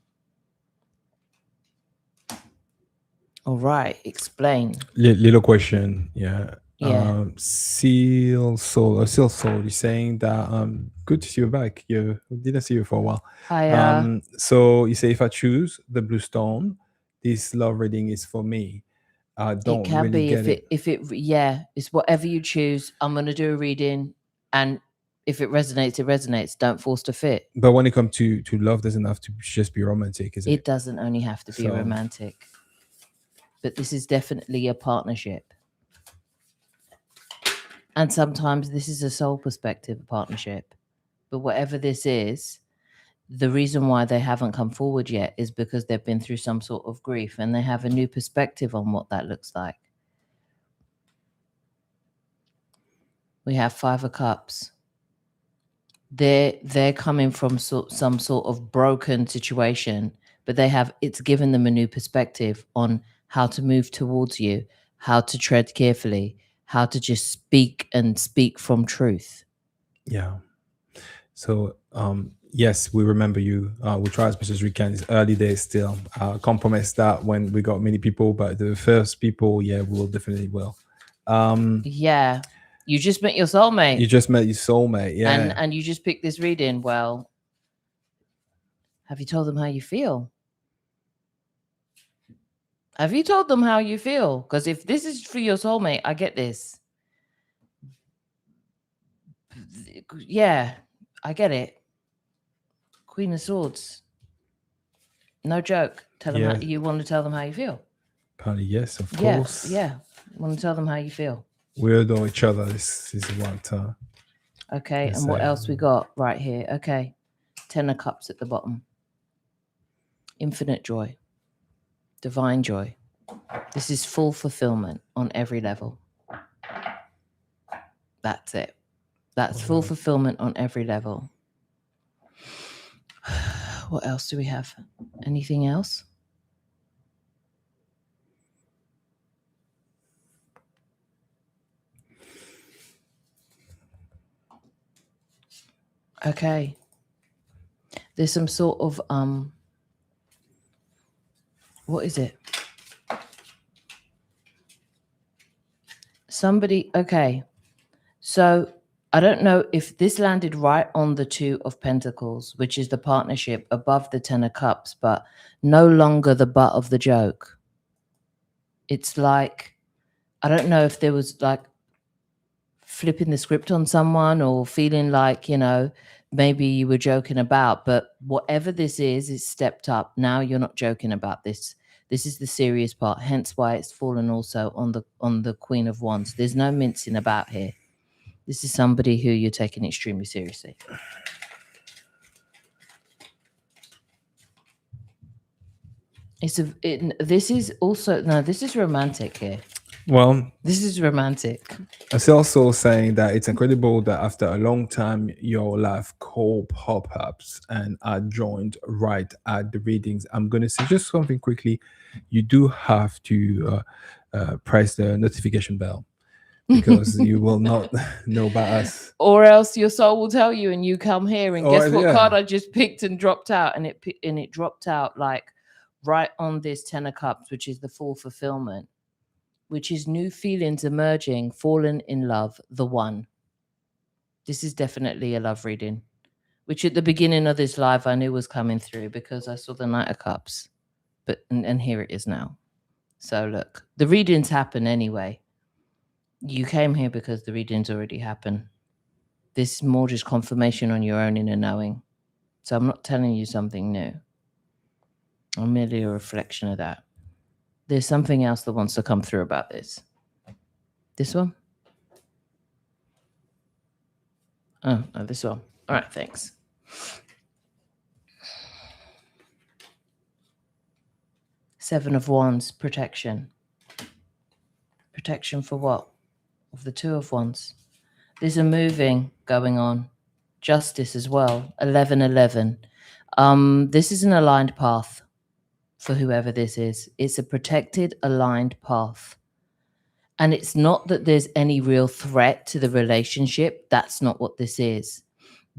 All right, explain. Little question, yeah. Yeah. Seal Soul is saying that good to see you back. You didn't see you for a while. Hi. So you say, if I choose the blue stone, this love reading is for me. I don't it can really be get if it it's whatever you choose. I'm gonna do a reading, and if it resonates, it resonates. Don't force to fit. But when it comes to love, doesn't have to just be romantic, is it? It doesn't only have to be romantic. but this is definitely a partnership. And sometimes this is a soul perspective partnership. But whatever this is, the reason why they haven't come forward yet is because they've been through some sort of grief and they have a new perspective on what that looks like. We have 5 of Cups. They're coming from some sort of broken situation, but it's given them a new perspective on how to move towards you, how to tread carefully, how to just speak from truth. Yeah. So yes, we remember you. We try as much as we can. It's early days still. I can't promise that when we got many people, but the first people, yeah, we will definitely will. Yeah. You just met your soulmate. You just met your soulmate, yeah. And you just picked this reading. Well, have you told them how you feel? Have you told them how you feel? Because if this is for your soulmate, I get this. Yeah, I get it. Queen of Swords. No joke. Tell them how you want to tell them how you feel. Probably yes, of course. Yeah. Want to tell them how you feel. We all know each other. This is what. Okay, and what else we got right here? Okay, 10 of Cups at the bottom. Infinite joy. Divine joy. This is full fulfillment on every level. That's it. That's full fulfillment on every level. What else do we have? Anything else? Okay. There's some sort of what is it? Somebody, okay. So I don't know if this landed right on the 2 of Pentacles, which is the partnership above the 10 of Cups, but no longer the butt of the joke. It's like, I don't know if there was like flipping the script on someone or feeling like, you know, maybe you were joking about, but whatever this is, it's stepped up. Now you're not joking about this. This is the serious part, hence why it's fallen also on the Queen of Wands. There's no mincing about here. This is somebody who you're taking extremely seriously. This is also, no, this is romantic here. Well, this is romantic. It's also saying that it's incredible that after a long time, your life call pop-ups and are joined right at the readings. I'm going to suggest something quickly. You do have to press the notification bell because you will not know about us. Or else your soul will tell you and you come here and guess what card I just picked and dropped out, and it dropped out like right on this 10 of Cups, which is the full fulfillment, which is new feelings emerging, fallen in love, the one. This is definitely a love reading, which at the beginning of this live I knew was coming through because I saw the Knight of Cups, but and here it is now. So look, the readings happen anyway. You came here because the readings already happened. This is more just confirmation on your own inner knowing. So I'm not telling you something new. I'm merely a reflection of that. There's something else that wants to come through about this. This one? Oh, no, this one. All right, thanks. Seven of Wands, protection. Protection for what? Of the Two of Wands. There's a moving going on. Justice as well. 11-11. This is an aligned path for whoever this is. It's a protected, aligned path. And it's not that there's any real threat to the relationship. That's not what this is.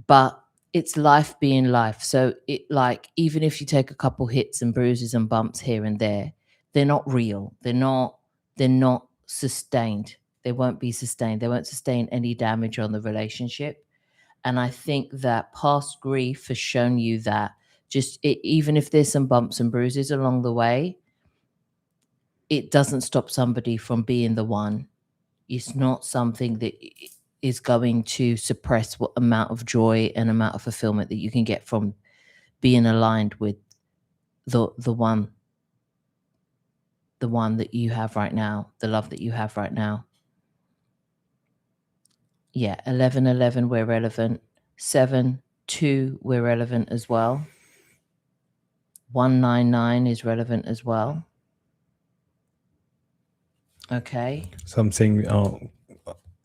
But it's life being life. So it, like, even if you take a couple hits and bruises and bumps here and there, they're not real. They're not sustained. They won't be sustained. They won't sustain any damage on the relationship. And I think that past grief has shown you that even if there's some bumps and bruises along the way, it doesn't stop somebody from being the one. It's not something that is going to suppress what amount of joy and amount of fulfillment that you can get from being aligned with the one. the one that you have right now, the love that you have right now. Yeah, 1111, we're relevant. 7-2, we're relevant as well. 199 is relevant as well. Okay. Something.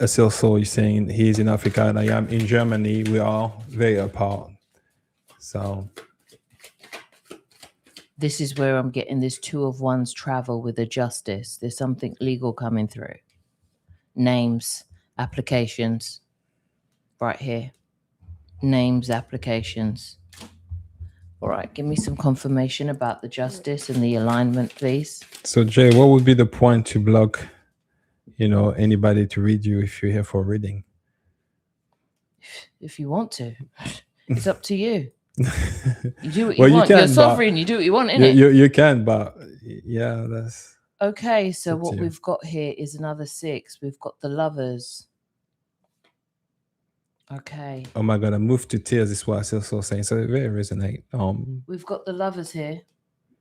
Also, you're saying he's in Africa and I am in Germany. We are very apart. So this is where I'm getting this 2 of Wands travel with a justice. There's something legal coming through. Names, applications, right here. Names, applications. All right, give me some confirmation about the justice and the alignment, please. So Jay, what would be the point to block, anybody to read you if you're here for reading? If you want to, it's up to you. You do what you Well, want. you can, You're sovereign. You do what you want, innit? You can, but yeah, that's okay. So what you. we've got here is another 6. We've got the Lovers. Okay. Oh my God, I moved to tears is what I was saying. So it very resonate. We've got the Lovers here.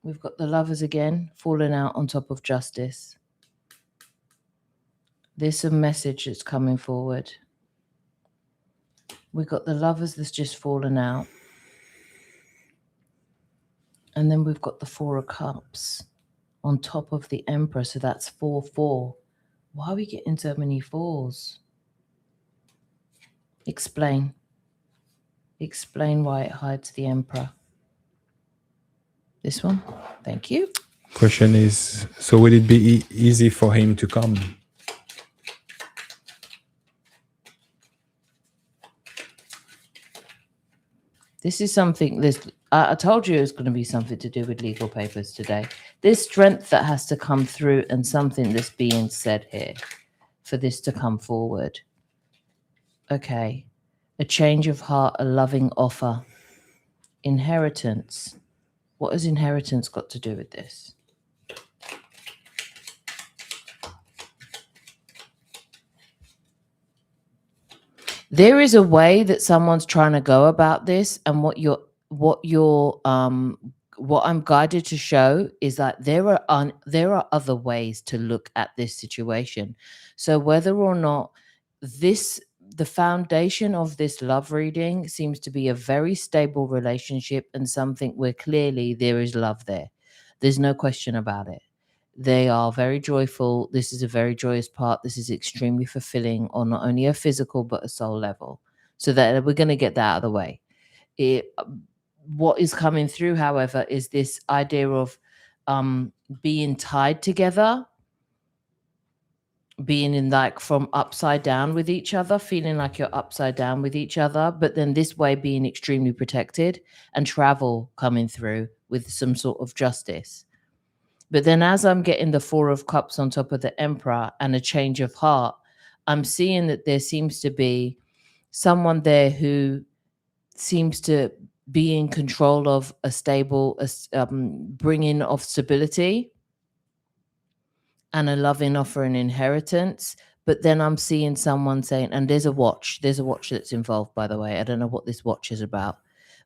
We've got the Lovers again, falling out on top of justice. There's a message that's coming forward. We've got the Lovers that's just fallen out. And then we've got the 4 of Cups on top of the Emperor. So that's 4-4. Why are we getting so many 4s? Explain. Explain why it hides the Emperor. This one. Thank you. Question is, so would it be easy for him to come? This is something, I told you it was going to be something to do with legal papers today. There's strength that has to come through and something that's being said here for this to come forward. Okay. A change of heart, a loving offer. Inheritance. What has inheritance got to do with this? There is a way that someone's trying to go about this, and what I'm guided to show is that there are other ways to look at this situation. So whether or not the foundation of this love reading seems to be a very stable relationship and something where clearly there is love there. There's no question about it. They are very joyful. This is a very joyous part. This is extremely fulfilling on not only a physical but a soul level. So that we're going to get that out of the way. What is coming through, however, is this idea of being tied together, being in like from upside down with each other, feeling like you're upside down with each other, but then this way being extremely protected, and travel coming through with some sort of justice. But then as I'm getting the 4 of Cups on top of the Emperor and a change of heart, I'm seeing that there seems to be someone there who seems to be in control of a stable bringing of stability and a loving offer and inheritance. But then I'm seeing someone saying, and there's a watch that's involved, by the way. I don't know what this watch is about,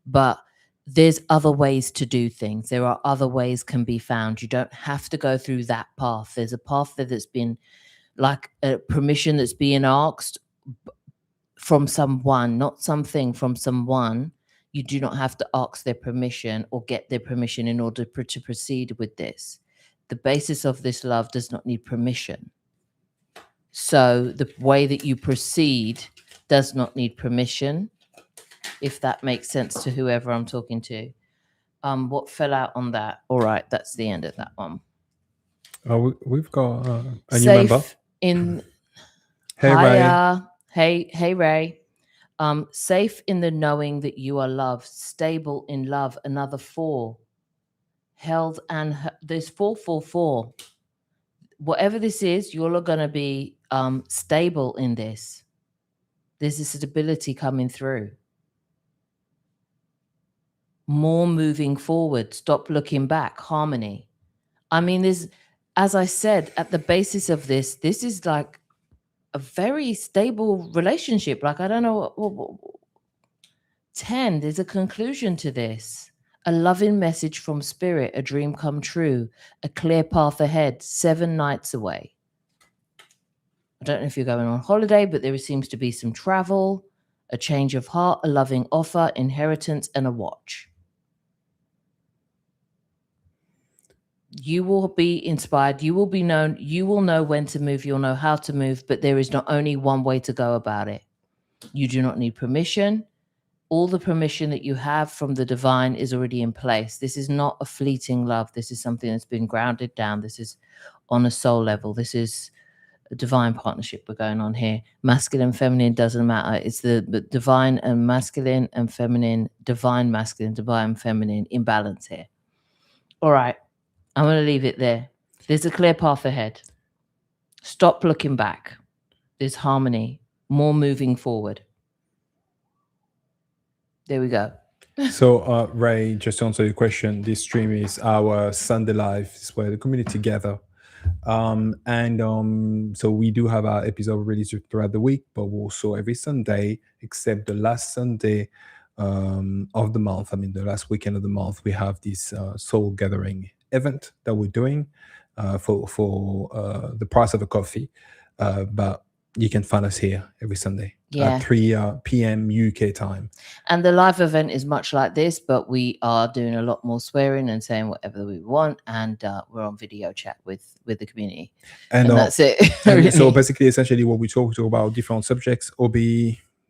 but there's other ways to do things. There are other ways can be found. You don't have to go through that path. There's a path that's been like a permission that's being asked from someone, not something, from someone. You do not have to ask their permission or get their permission in order to proceed with this. The basis of this love does not need permission. So the way that you proceed does not need permission, if that makes sense to whoever I'm talking to. What fell out on that? All right, that's the end of that one. We've got a new member. Hey, Ray. Hey, Ray. Safe in the knowing that you are loved, stable in love. Another 4. Held and there's 4. Whatever this is, you're going to be stable in this. There's a stability coming through. More moving forward. Stop looking back. Harmony. I mean, there's, as I said, at the basis of this is like a very stable relationship. Like, I don't know what 10, there's a conclusion to this. A loving message from spirit, a dream come true, a clear path ahead, 7 nights away. I don't know if you're going on holiday, but there seems to be some travel, a change of heart, a loving offer, inheritance, and a watch. You will be inspired. You will be known. You will know when to move. You'll know how to move, but there is not only one way to go about it. You do not need permission. All the permission that you have from the divine is already in place. This is not a fleeting love. This is something that's been grounded down. This is on a soul level. This is a divine partnership we're going on here. Masculine, feminine, doesn't matter. It's the divine and masculine and feminine, divine masculine, divine feminine imbalance here. All right. I'm going to leave it there. There's a clear path ahead. Stop looking back. There's harmony. More moving forward. There we go. So, Ray, just to answer your question, this stream is our Sunday Live. It's where the community gather. So we do have our episode released throughout the week, but also every Sunday, except the last Sunday of the month. I mean, the last weekend of the month, we have this soul gathering event that we're doing for the price of a coffee. But you can find us here every Sunday at 3 p.m. UK time. And the live event is much like this, but we are doing a lot more swearing and saying whatever we want, and we're on video chat with the community. And that's it. And so basically, essentially, what we talk about different subjects: OB,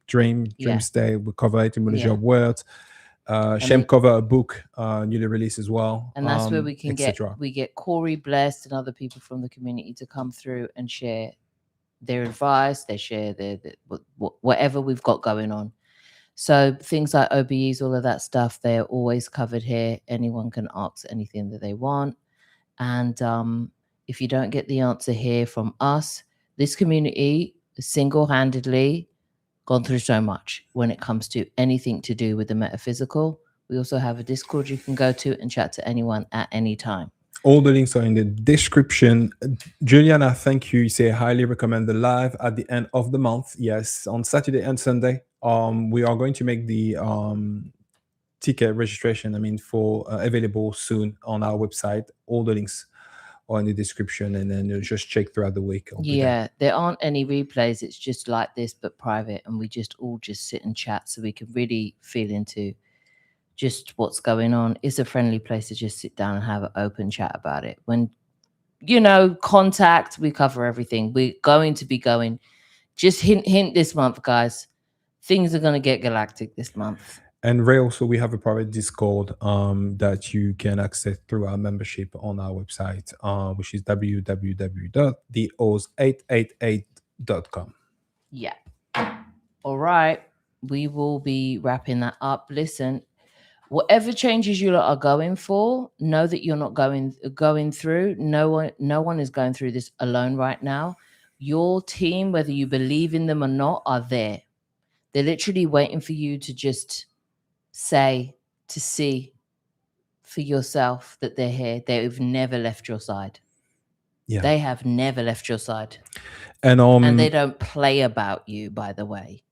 dream state. We cover etymology of words. Shem cover a book newly released as well. And that's where we can get Corey Blessed and other people from the community to come through and share their advice. They share their whatever we've got going on. So things like OBEs, all of that stuff, they're always covered here. Anyone can ask anything that they want. And if you don't get the answer here from us, this community single-handedly gone through so much when it comes to anything to do with the metaphysical. We also have a Discord you can go to and chat to anyone at any time. All the links are in the description. Juliana, thank you. You say highly recommend the live at the end of the month. Yes, on Saturday and Sunday. We are going to make the ticket registration, for available soon on our website. All the links are in the description, and then you'll just check throughout the week. There aren't any replays. It's just like this, but private, and we just all sit and chat so we can really feel into just what's going on. It's a friendly place to just sit down and have an open chat about it. When, contact, we cover everything. We're going to be going, just hint this month, guys. Things are going to get galactic this month. And Ray, also, we have a private Discord that you can access through our membership on our website, which is www.theos888.com. Yeah. All right. We will be wrapping that up. Listen, whatever changes you lot are going for, know that you're not going through. No one is going through this alone right now. Your team, whether you believe in them or not, are there. They're literally waiting for you to just see for yourself that they're here. They've never left your side. Yeah. They have never left your side. And they don't play about you, by the way.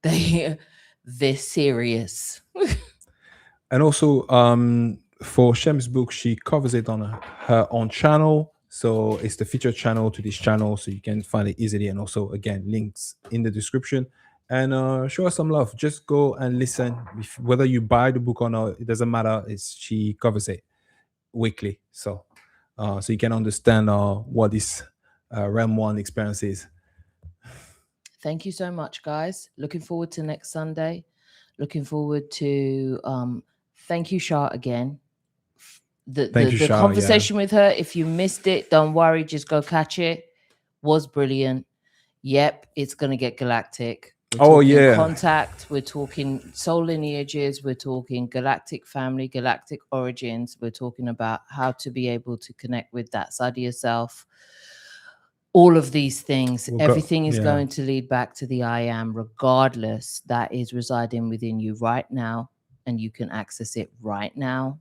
They're serious. And also, for Shem's book, she covers it on her own channel. So it's the featured channel to this channel, so you can find it easily. And also, again, links in the description. And show her some love. Just go and listen. Whether you buy the book or not, it doesn't matter. She covers it weekly. So you can understand what this Realm 1 experience is. Thank you so much, guys. Looking forward to next Sunday. Looking forward to... thank you, Shah, again. The conversation with her, if you missed it, don't worry. Just go catch it. Was brilliant. Yep, it's going to get galactic. Contact. We're talking soul lineages. We're talking galactic family, galactic origins. We're talking about how to be able to connect with that side of yourself. All of these things, everything is going to lead back to the I am, regardless. That is residing within you right now, and you can access it right now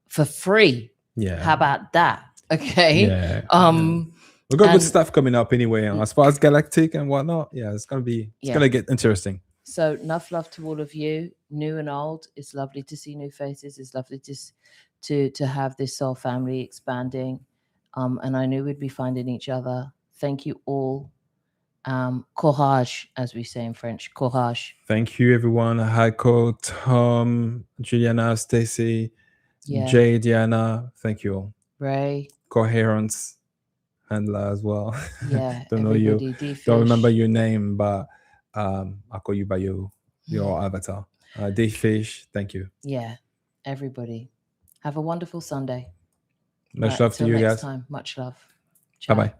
for free. Yeah. How about that? Okay. Yeah. We've got good stuff coming up anyway, as far as galactic and whatnot. Yeah, it's gonna get interesting. So enough love to all of you, new and old. It's lovely to see new faces. It's lovely to have this soul family expanding. And I knew we'd be finding each other. Thank you all. Courage, as we say in French. Courage. Thank you, everyone. Heiko, Tom, Juliana, Stacy, Yeah. Jay, Diana. Thank you all. Ray. Coherence handler as well. Yeah. Don't know you. D-Fish. Don't remember your name, but I'll call you by your avatar. D-Fish, thank you. Yeah. Everybody. Have a wonderful Sunday. Much love to till you next guys. time. Much love. Bye bye.